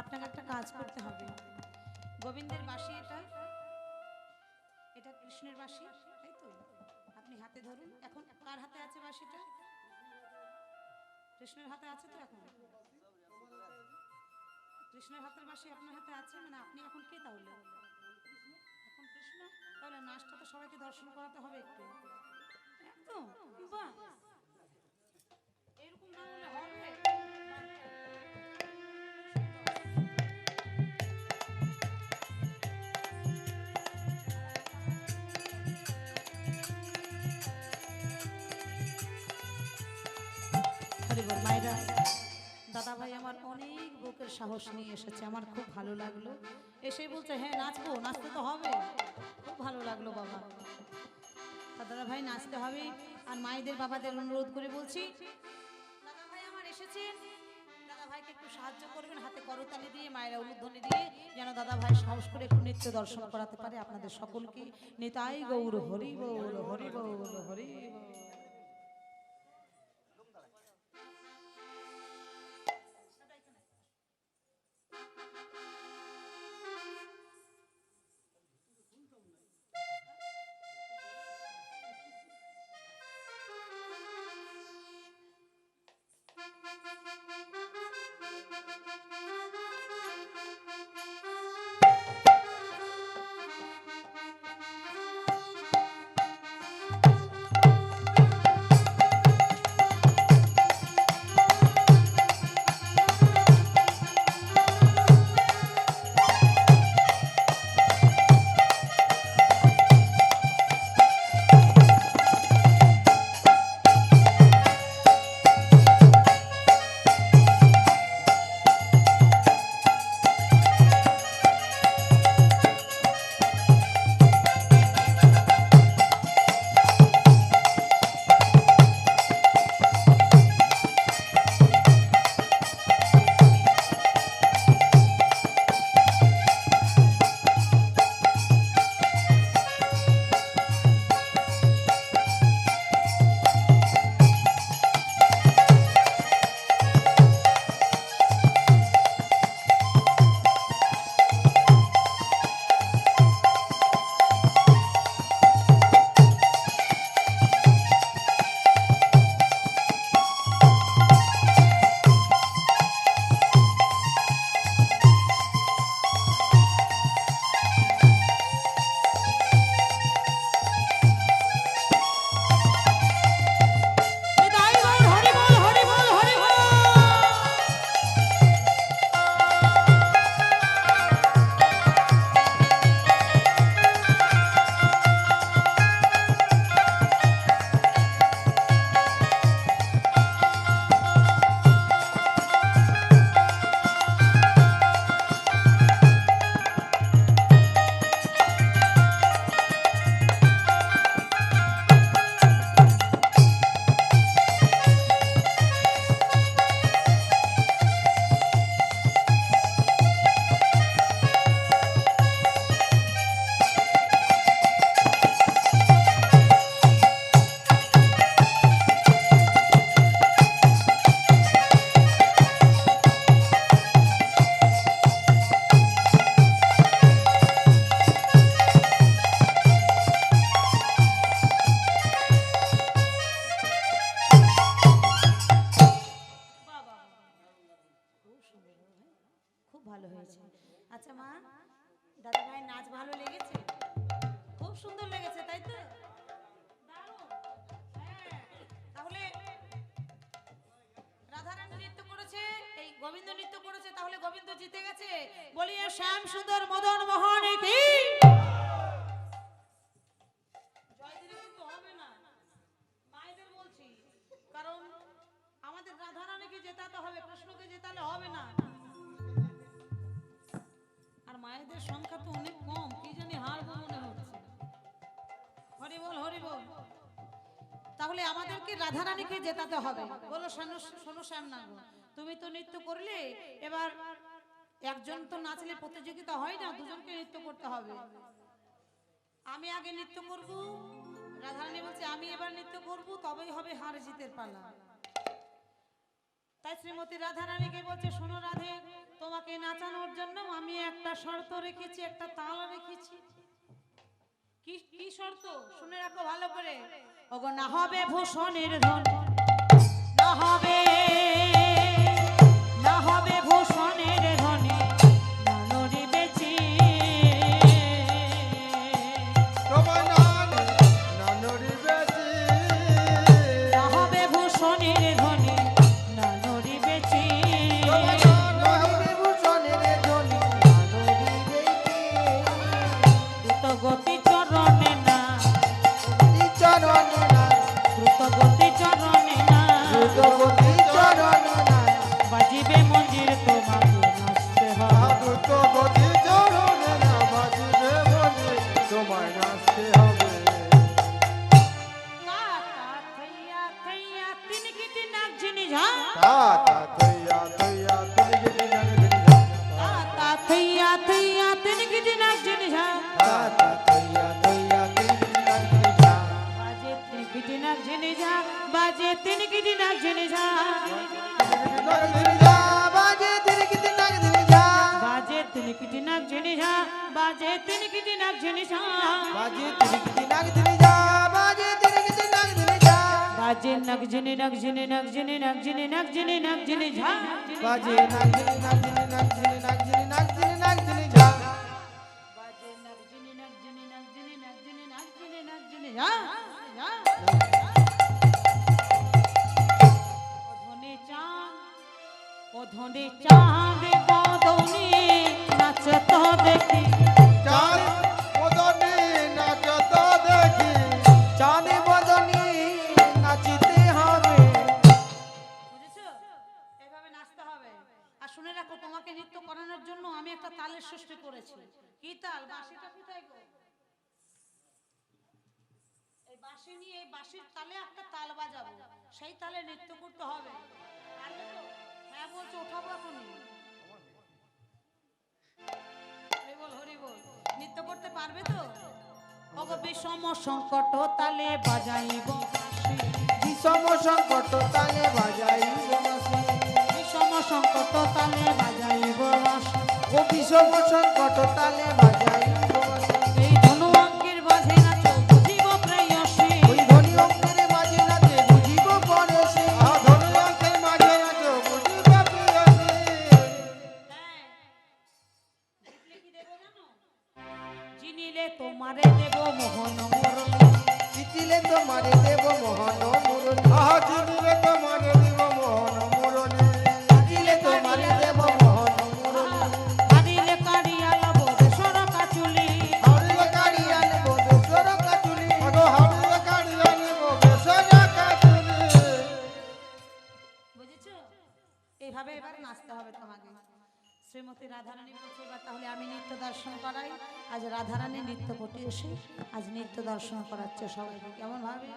S2: আপনাকে একটা কাজ করতে হবে। গোবিন্দের বাঁশি এটা, এটা কৃষ্ণের বাঁশি, তাই তো? আপনি হাতে ধরুন। এখন কার হাতে আছে বাঁশিটা? কৃষ্ণের হাতে আছে তো? এখন কৃষ্ণের হাতের বাঁশি আপনার হাতে আছে, মানে আপনি এখন কে তাহলে? এখন কৃষ্ণ। তাহলে নাচটা তো সবাইকে দর্শন করাতে হবে একটু। একদম বাহ, এরকম না হলে হবে? হরি বল। মায়েরা, দাদা ভাই আমার অনেক বুকের সাহস নিয়ে এসেছে, আমার খুব ভালো লাগলো। এসে বলছে হ্যাঁ নাচবো, নাচতে তো হবে। খুব ভালো লাগলো বাবা। ভাই নাচতে হবে। আর মায়েদের বাবাদের অনুরোধ করে বলছি, দাদা ভাই আমার এসেছেন, দাদা ভাইকে একটু সাহায্য করবেন, হাতে করতালি দিয়ে মায়েরা উলুধ্বনি দিয়ে যেন দাদা ভাই সাহস করে একটু নৃত্য দর্শন করাতে পারে আপনাদের সকলকে। নিতাই গৌর হরি বল, হরি বল, হরি বল। ভালো হয়েছে। আচ্ছা মা, দাদা ভাইয়ের নাচ ভালো লেগেছে? খুব সুন্দর লেগেছে, তাই তো? দারুণ। হ্যাঁ, তাহলে রাধারানী নৃত্য করেছে, এই গোবিন্দ নৃত্য করেছে, তাহলে গোবিন্দ জিতে গেছে। বলিয়ে শ্যাম সুন্দর মদন মোহন কি জয় দিলে কিন্তু হবে না, মায়েদের বলছি, কারণ আমাদের রাধারানীকে জেতাতে হবে, কৃষ্ণকে জেতালে হবে না। আর মায়েদের সংখ্যা তো অনেক কম, কি জানি হারবো মনে হচ্ছে। হরি বল, হরি বল। তাহলে আমাদেরকে রাধারানীকে জেতাতে হবে। বলো শোনো শ্যাম না, তুমি তো নৃত্য করলে, এবার একজন তো নাচলে প্রতিযোগিতা হয় না, দুজনকে নৃত্য করতে হবে। আমি আগে নৃত্য করব, রাধারানী বলছে আমি এবার নৃত্য করব, তবেই হবে হার জিতের পালা। তাই শ্রীমতী রাধারানীকে বলছে, শোনো রাধে, তোমাকে নাচানোর জন্য আমি একটা শর্ত রেখেছি, একটা তাল রেখেছি। কি কি শর্ত? শুনে রাখো ভালো করে। ওগো, না হবে ভূষণের ধন, না হবে ভূষণের ধনে, নানরি বেচি
S3: তোমার নানরি বেচি,
S2: না হবে ভূষণের ধনে, নানরি বেচি
S4: ভূষণের ধ্বনি নানরি বেচি,
S2: দ্রুত গতি চরণে না,
S4: চরণে না,
S2: দ্রুত গতি চরণে না,
S4: দ্রুতগতি চরণে না,
S2: বাজিবে মঞ্জির তোমাকে নাচতে হবে।
S3: দ্রুত গতি চরণে না বাজিবে মনে, তোমায় নাচতে হবে।
S2: ঝা
S3: তা তা থইয়া থইয়া তিনগিটি নাক ধিনি ঝা
S2: তা থইয়া থইয়া তিনগিটি নাক ঝিনি ঝা
S3: তা তা থইয়া থইয়া তিনগিটি নাক ধিনি ঝা
S2: বাজে তিনগিটি নাক ঝিনি ঝা বাজে তিনগিটি নাক ঝিনি ঝা
S3: নাক ধিনি ঝা বাজে তিনগিটি নাক ধিনি ঝা
S2: বাজে তিনগিটি নাক ঝিনি ঝা বাজে তিনগিটি নাক ঝিনি ঝা
S3: বাজে তিনগিটি নাক ধিনি ঝা বাজে তিনগিটি নাক ধিনি ঝা
S2: বাজে নাক ঝিনি নাক ঝিনি নাক ঝিনি নাক ঝিনি নাক ঝিনি নাক ঝিনি ঝা
S3: বাজে নাক ধিনি নাক ধিনি নাক ধিনি নাক ঝিনি নাক ধিনি নাক ঝিনি ঝা
S2: বাজে নাক ঝিনি নাক ঝিনি নাক ঝিনি নাক ঝিনি নাক ঝিনি নাক ঝিনি ঝা অধনে চাঁদ অধনে চাঁদ বদনে নাচত দেখি
S3: চাঁদ বদনে নাচত দেখি চাঁদ বদনে নাচিতে হবে
S2: বুঝেছো এইভাবে নাচতে হবে আর শুনে রাখো তোমাকে নৃত্য করানোর জন্য আমি একটা তালের সৃষ্টি করেছি কি তাল বাঁশিটা কোথায় গো এই বাঁশি নিয়ে এই বাঁশির তালে একটা তাল বাজাবো সেই তালে নৃত্য করতে হবে পারবে তো হ্যাঁ বলছো ওঠাবো এখনই হরি বল নৃত্য করতে পারবে তো ওগো বিষম সংকট তালে বাজাইব বাঁশি
S3: বিষম সংকট তালে বাজাইব বাঁশি
S2: বিষম সংকট তালে বাজাইব বাঁশি
S3: ও বিষম সংকট তালে বাজাইব বাঁশি
S2: এই ধনু অঙ্কের বাজে নাচো বুঝিব প্রেয়সী
S3: ওই ধনী অঙ্কের মাঝে নাচে বুঝিব পরশে ধনী অঙ্কের মাঝে নাচো বুঝিব প্রিয়সী
S2: চিনিলে তোমারে দেব মোহন মুরলী
S3: চিচিলে তোমারে দেব মোহন মুরলী চিচিলে তোমারে দেব মোহন মুরলী চিচিলে তোমারে দেব মোহন মুরলী
S2: হারিলে কাড়িয়াল বদেশর কাচুলি
S3: হারিলে কাড়িয়াল বদেশর কাচুলি আগো হারিলে কাড়িয়াল বদেশর কাচুলি
S2: বুঝেছো এইভাবে এবার নাচতে হবে তোমাকে শ্রীমতী রাধারানী বলছে এবার তাহলে আমি নৃত্য দর্শন করাই আজ রাধারানী নৃত্য করতে এসে আজ নৃত্য দর্শন করাচ্ছে সবাইকে কেমন ভাবে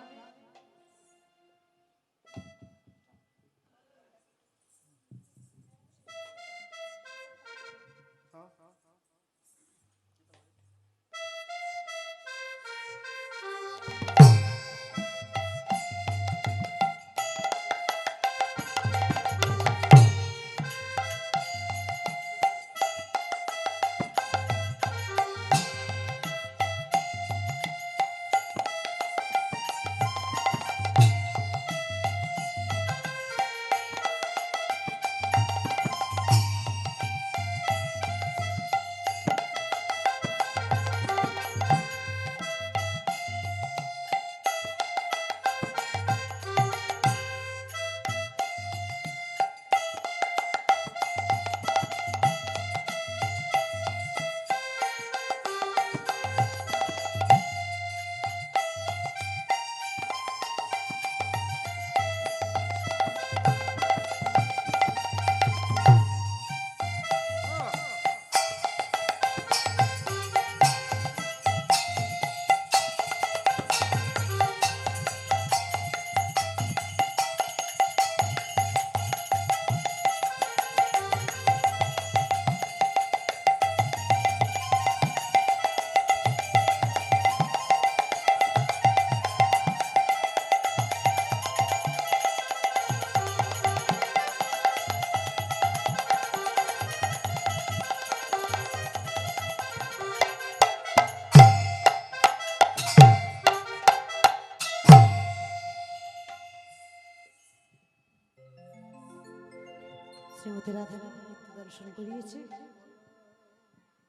S2: শ্রীমতী রাধারানী নৃত্য দর্শন করিয়েছে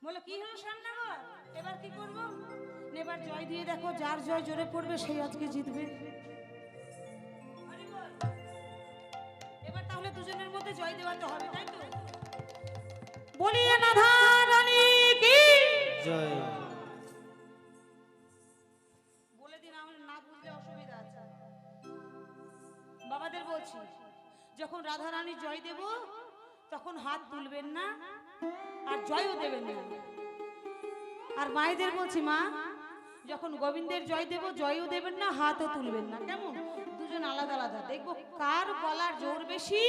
S2: বলো কি হলো শ্যামনগর এবার কি করব এবার জয় দিয়ে দেখো যার জয় জোরে পড়বে সেই আজকে জিতবে এবার তাহলে দুজনের মধ্যে জয় দেওয়াতে হবে তাই তো বলিয়ে রাধারানী কি
S3: জয়
S2: বলে দিন আমার না বুঝলে অসুবিধা আছে বাবাদের বলছি যখন রাধারানী জয় দেব তখন হাত তুলবেন না আর জয়ও দেবেন না আর মায়েদের বলছি মা যখন গোবিন্দের জয় দেব, জয়ও দেবেন না, হাতও তুলবেন না, কেমন? দুজন আলাদা আলাদা, দেখবো কার গলার জোর বেশি,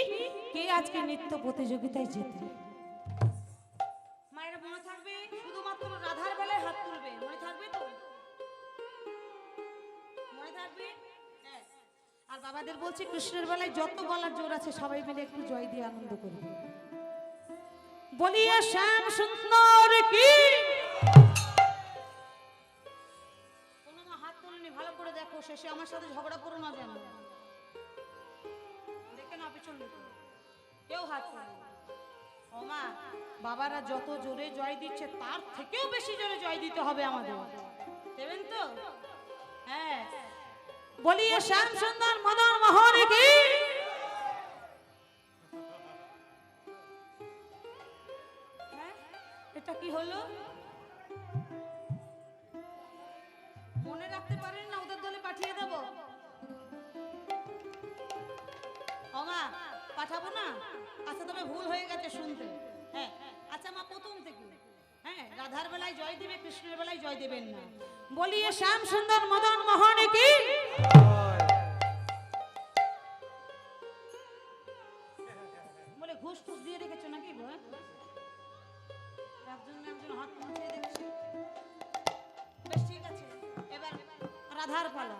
S2: কে আজকে নৃত্য প্রতিযোগিতায় জিতবে। মায়েরা মনে থাকবে, শুধুমাত্র রাধার বেলায় হাত তুলবে, মনে থাকবে তো? মনে থাকবে? হ্যাঁ। আর বাবাদের বলছি, কৃষ্ণের বেলায় যত গলার জোর আছে সবাই মিলে একটু জয় দিয়ে আনন্দ করবে। বলিয়া শ্যাম সুন্দর কি। কোনো মা হাত তোলেনি, ভালো করে দেখো, শেষে আমার সাথে ঝগড়া করো না যেন। দেখে না পিছন দিকে কেউ হাত তোলে। ও মা, বাবারা যত জোরে জয় দিচ্ছে তার থেকেও বেশি জোরে জয় দিতে হবে আমাদের, দেবেন তো? হ্যাঁ। বলিয়া শ্যাম সুন্দর মদন মোহন কি। এটা কি হলো? মনে রাখতে পারেন না, ওদের দলে পাঠিয়ে দেব? ওমা, পাঠাবো না? আচ্ছা, তবে ভুল হয়ে গেছে শুনতে। হ্যাঁ, আচ্ছা মা, প্রথম থেকে। হ্যাঁ, রাধার বেলায় জয় দেবে, কৃষ্ণের বেলায় জয় দেবেন না। বলিয়ে শ্যাম সুন্দর মদন মোহন কি। বলে ঘুষ ফুস দিয়ে রেখেছো নাকি? একজন হাত মুছিয়ে দেখছি। বেশ, ঠিক আছে, এবার রাধার পালা।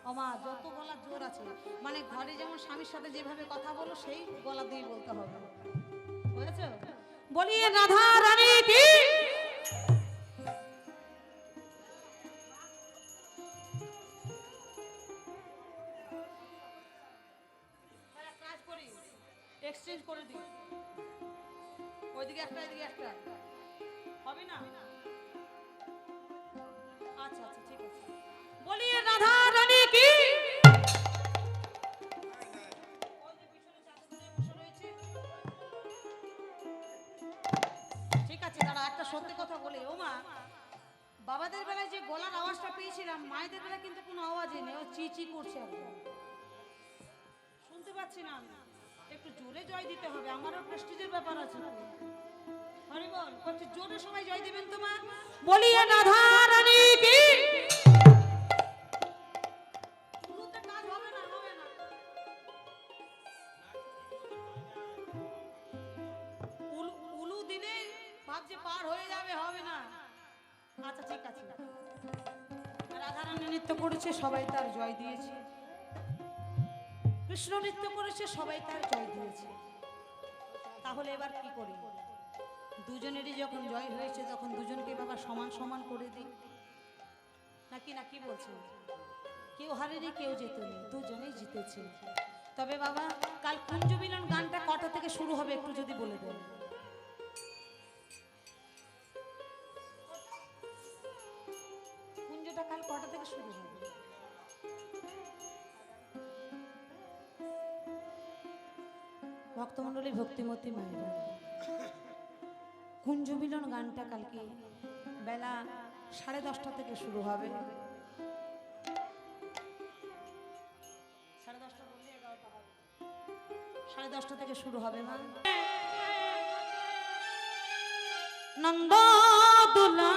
S2: ওমা, যত গলা জোর আছে, মানে ঘরে যেমন স্বামীর সাথে যেভাবে কথা বলো সেই গলা দিয়ে বলতে হবে, বুঝেছো? বলিয়ে রাধা রানী কি। কাজ করি, এক্সচেঞ্জ করে দিই, ওইদিকে একটা এদিকে একটা, হবে না? আচ্ছা আচ্ছা, ঠিক আছে। বলিয়ে রাধা রানী কি। ঠিক আছে, দাঁড়া, একটা সত্যি কথা বলে। ও মা, বাবাদের বেলায় যে গলার আওয়াজটা পেয়েছিলাম, মায়েদের বেলায় কিন্তু কোনো আওয়াজই নেই, ও চিচি করছে একদম, শুনতে পাচ্ছি না। একটু জোরে জয় দিতে হবে, আমারও প্রেস্টিজের ব্যাপার আছে। হরি বল, বলছি জোরে সবাই জয় দিবেন তো মা। বলিয়ে রাধা রানী কি। উলুতে কাজ হবে না, হবে না। উলু দিলে ভাবছে পার হয়ে যাবে, হবে না। আচ্ছা, ঠিক আছে। রাধা রানী নৃত্য করেছে, সবাই তার জয় দিয়েছে। কৃষ্ণ নৃত্য করেছে, সবাই তার জয় দিয়েছে। তাহলে এবার কি করি? দুজনেরই যখন জয় হয়েছে, তখন দুজনকে বাবা সমান সমান করে দিই নাকি, না কি বলছে? কেউ হারেনি, কেউ জেতেনি, দুজনেই জিতেছে। তবে বাবা, কাল কুঞ্জ মিলন গানটা কটা থেকে শুরু হবে একটু যদি বলে দেন। কুঞ্জটা কাল কটা থেকে শুরু হবে? ভক্তমণ্ডলী, ভক্তিমতী মায়েরা, কুঞ্জ মিলন গানটা কালকে বেলা 10:30 থেকে শুরু হবে। 10:30 থেকে শুরু হবে মা। নন্দ দুলা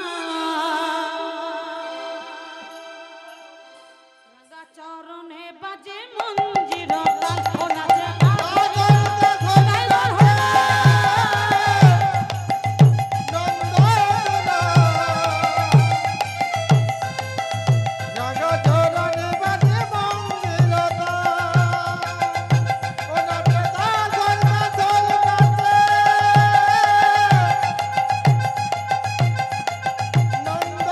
S2: রাগা চরণে বাজে মঞ্জির তাল, ও নাচে
S3: নন্দ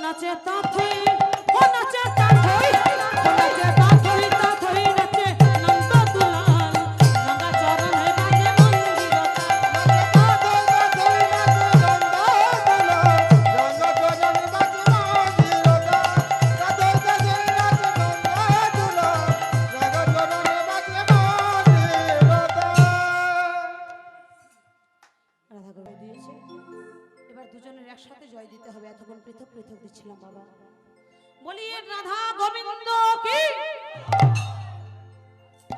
S2: নাচে তাথই ও নাচে তাথই ও নাচে তাথই তাথই নাচে নন্দ দুলাল গঙ্গা চরণে বাজে মন্দিরতা রাধা করে দিয়েছে। এবার দুজনের একসাথে জয় দিতে হবে, এতক্ষণ পৃথক পৃথক দিচ্ছিলাম বাবা। বলিয়ে রাধা গোবিন্দ কি,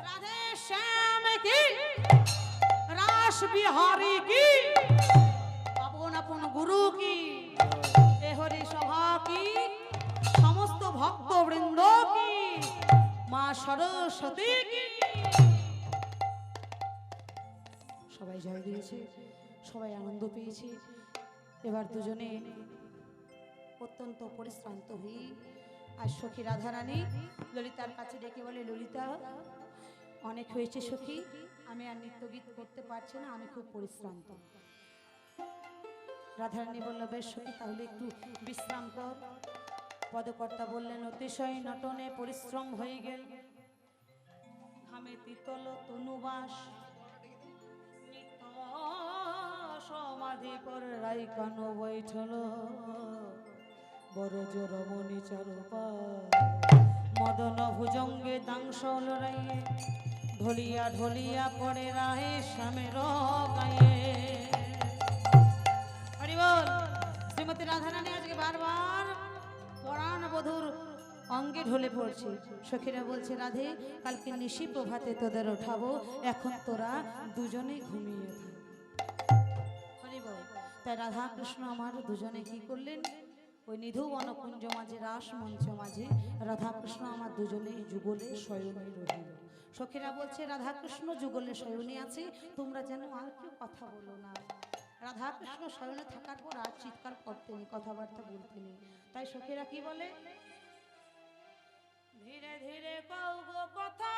S2: রাধে শ্যাম কি, রাস বিহারী কি, আপন আপন গুরু কি, এ হরি সভা কি, সমস্ত ভক্ত বৃন্দ কি, মা সরস্বতী কি। সবাই জয় দিয়েছে, সবাই আনন্দ পেয়েছে। এবার দুজনে অত্যন্ত পরিশ্রান্ত হয়ে আর সখী রাধারানী ললিতার কাছে ডেকে বলে, ললিতা অনেক হয়েছে সখী, আমি আর নৃত্য গীত করতে পারছি না, আমি খুব পরিশ্রান্ত। রাধারানী বলল, বেশ সখী, তাহলে একটু বিশ্রাম কর। পদকর্তা বললেন, অতিশয় নটনে পরিশ্রম হয়ে গেল, ঘামে তিতল তনুবাস, সমাধি পর রাই কানো বৈঠল, বড় রমণী চারুপা, মদন ভুজঙ্গে দাংশল রাইয়ে, ঢলিয়া ঢলিয়া পড়ে রাহে শ্যামের গায়ে। হরি বল। শ্রীমতী রাধারানী আজকে বারবার পরাণ বধূর অঙ্গে ঢলে পড়ছে। সখীরা বলছে, রাধে কালকে নিশি প্রভাতে তোদের ওঠাবো, এখন তোরা দুজনেই ঘুমিয়ে থাক। তাই রাধা কৃষ্ণ আমার দুজনে কি করলেন, ওই নিধু বনকুঞ্জ মাঝে রাস মঞ্চ মাঝে রাধা কৃষ্ণ আমার দুজনে যুগলে শয়নে রহিল। সখীরা বলছে, রাধা কৃষ্ণ যুগলে শয়নে আছে, তোমরা যেন আর কেউ কথা বলো না। রাধা কৃষ্ণ শয়নে থাকার পর আর চিৎকার করতেনি, কথাবার্তা বলতেনি। তাই সখীরা কি বলে, ধীরে ধীরে কও গো কথা,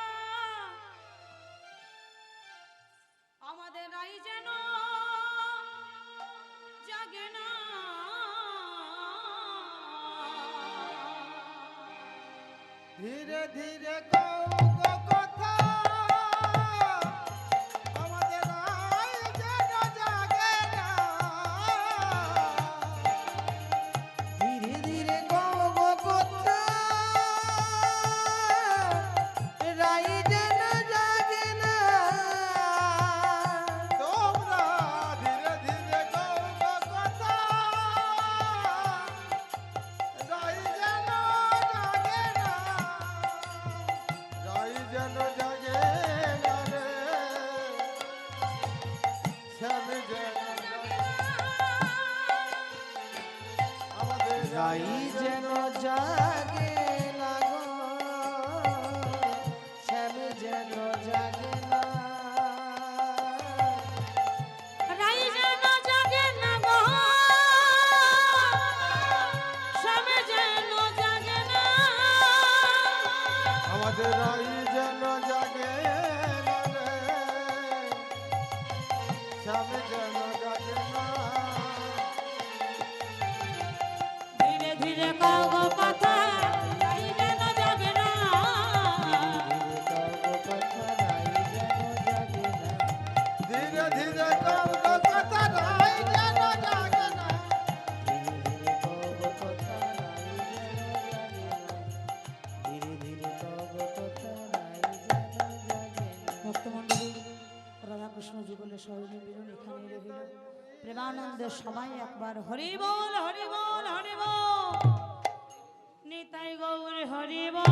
S2: আমাদের রাই যেন জাগে না।
S3: ধীরে ধীরে কও গো কথা, আমাদের রাই যেন জাগে না।
S4: ধীরে ধীরে কও গো কথা, রাই যেন জাগে না।
S3: তোমরা ধীরে ধীরে কও গো কথা, রাই যেন জাগে না। রাই যেন জাগে না রে, শ্যাম যেন জাগে না। আমাদের
S4: রাই যেন জাগে না গো, শ্যাম যেন জাগে না।
S2: রাই যেন জাগে না গো, শ্যামে যেন জাগে না।
S3: আমাদের রাই যেন জাগে না রে, শ্যাম যেন জাগে না।
S2: ধীরে ধীরে কও গো কথা, রাই যেন জাগে না।
S3: ধীরে ধীরে কও গো কথা, রাই যেন জাগে না।
S2: ভক্তমণ্ডলী, রাধাকৃষ্ণ যুগলে শয়নে মিলন এখানে রহিল। প্রেমানন্দে সবাই একবার হরি বল হরি বল হরি বল, নিতাই গৌর হরি বল।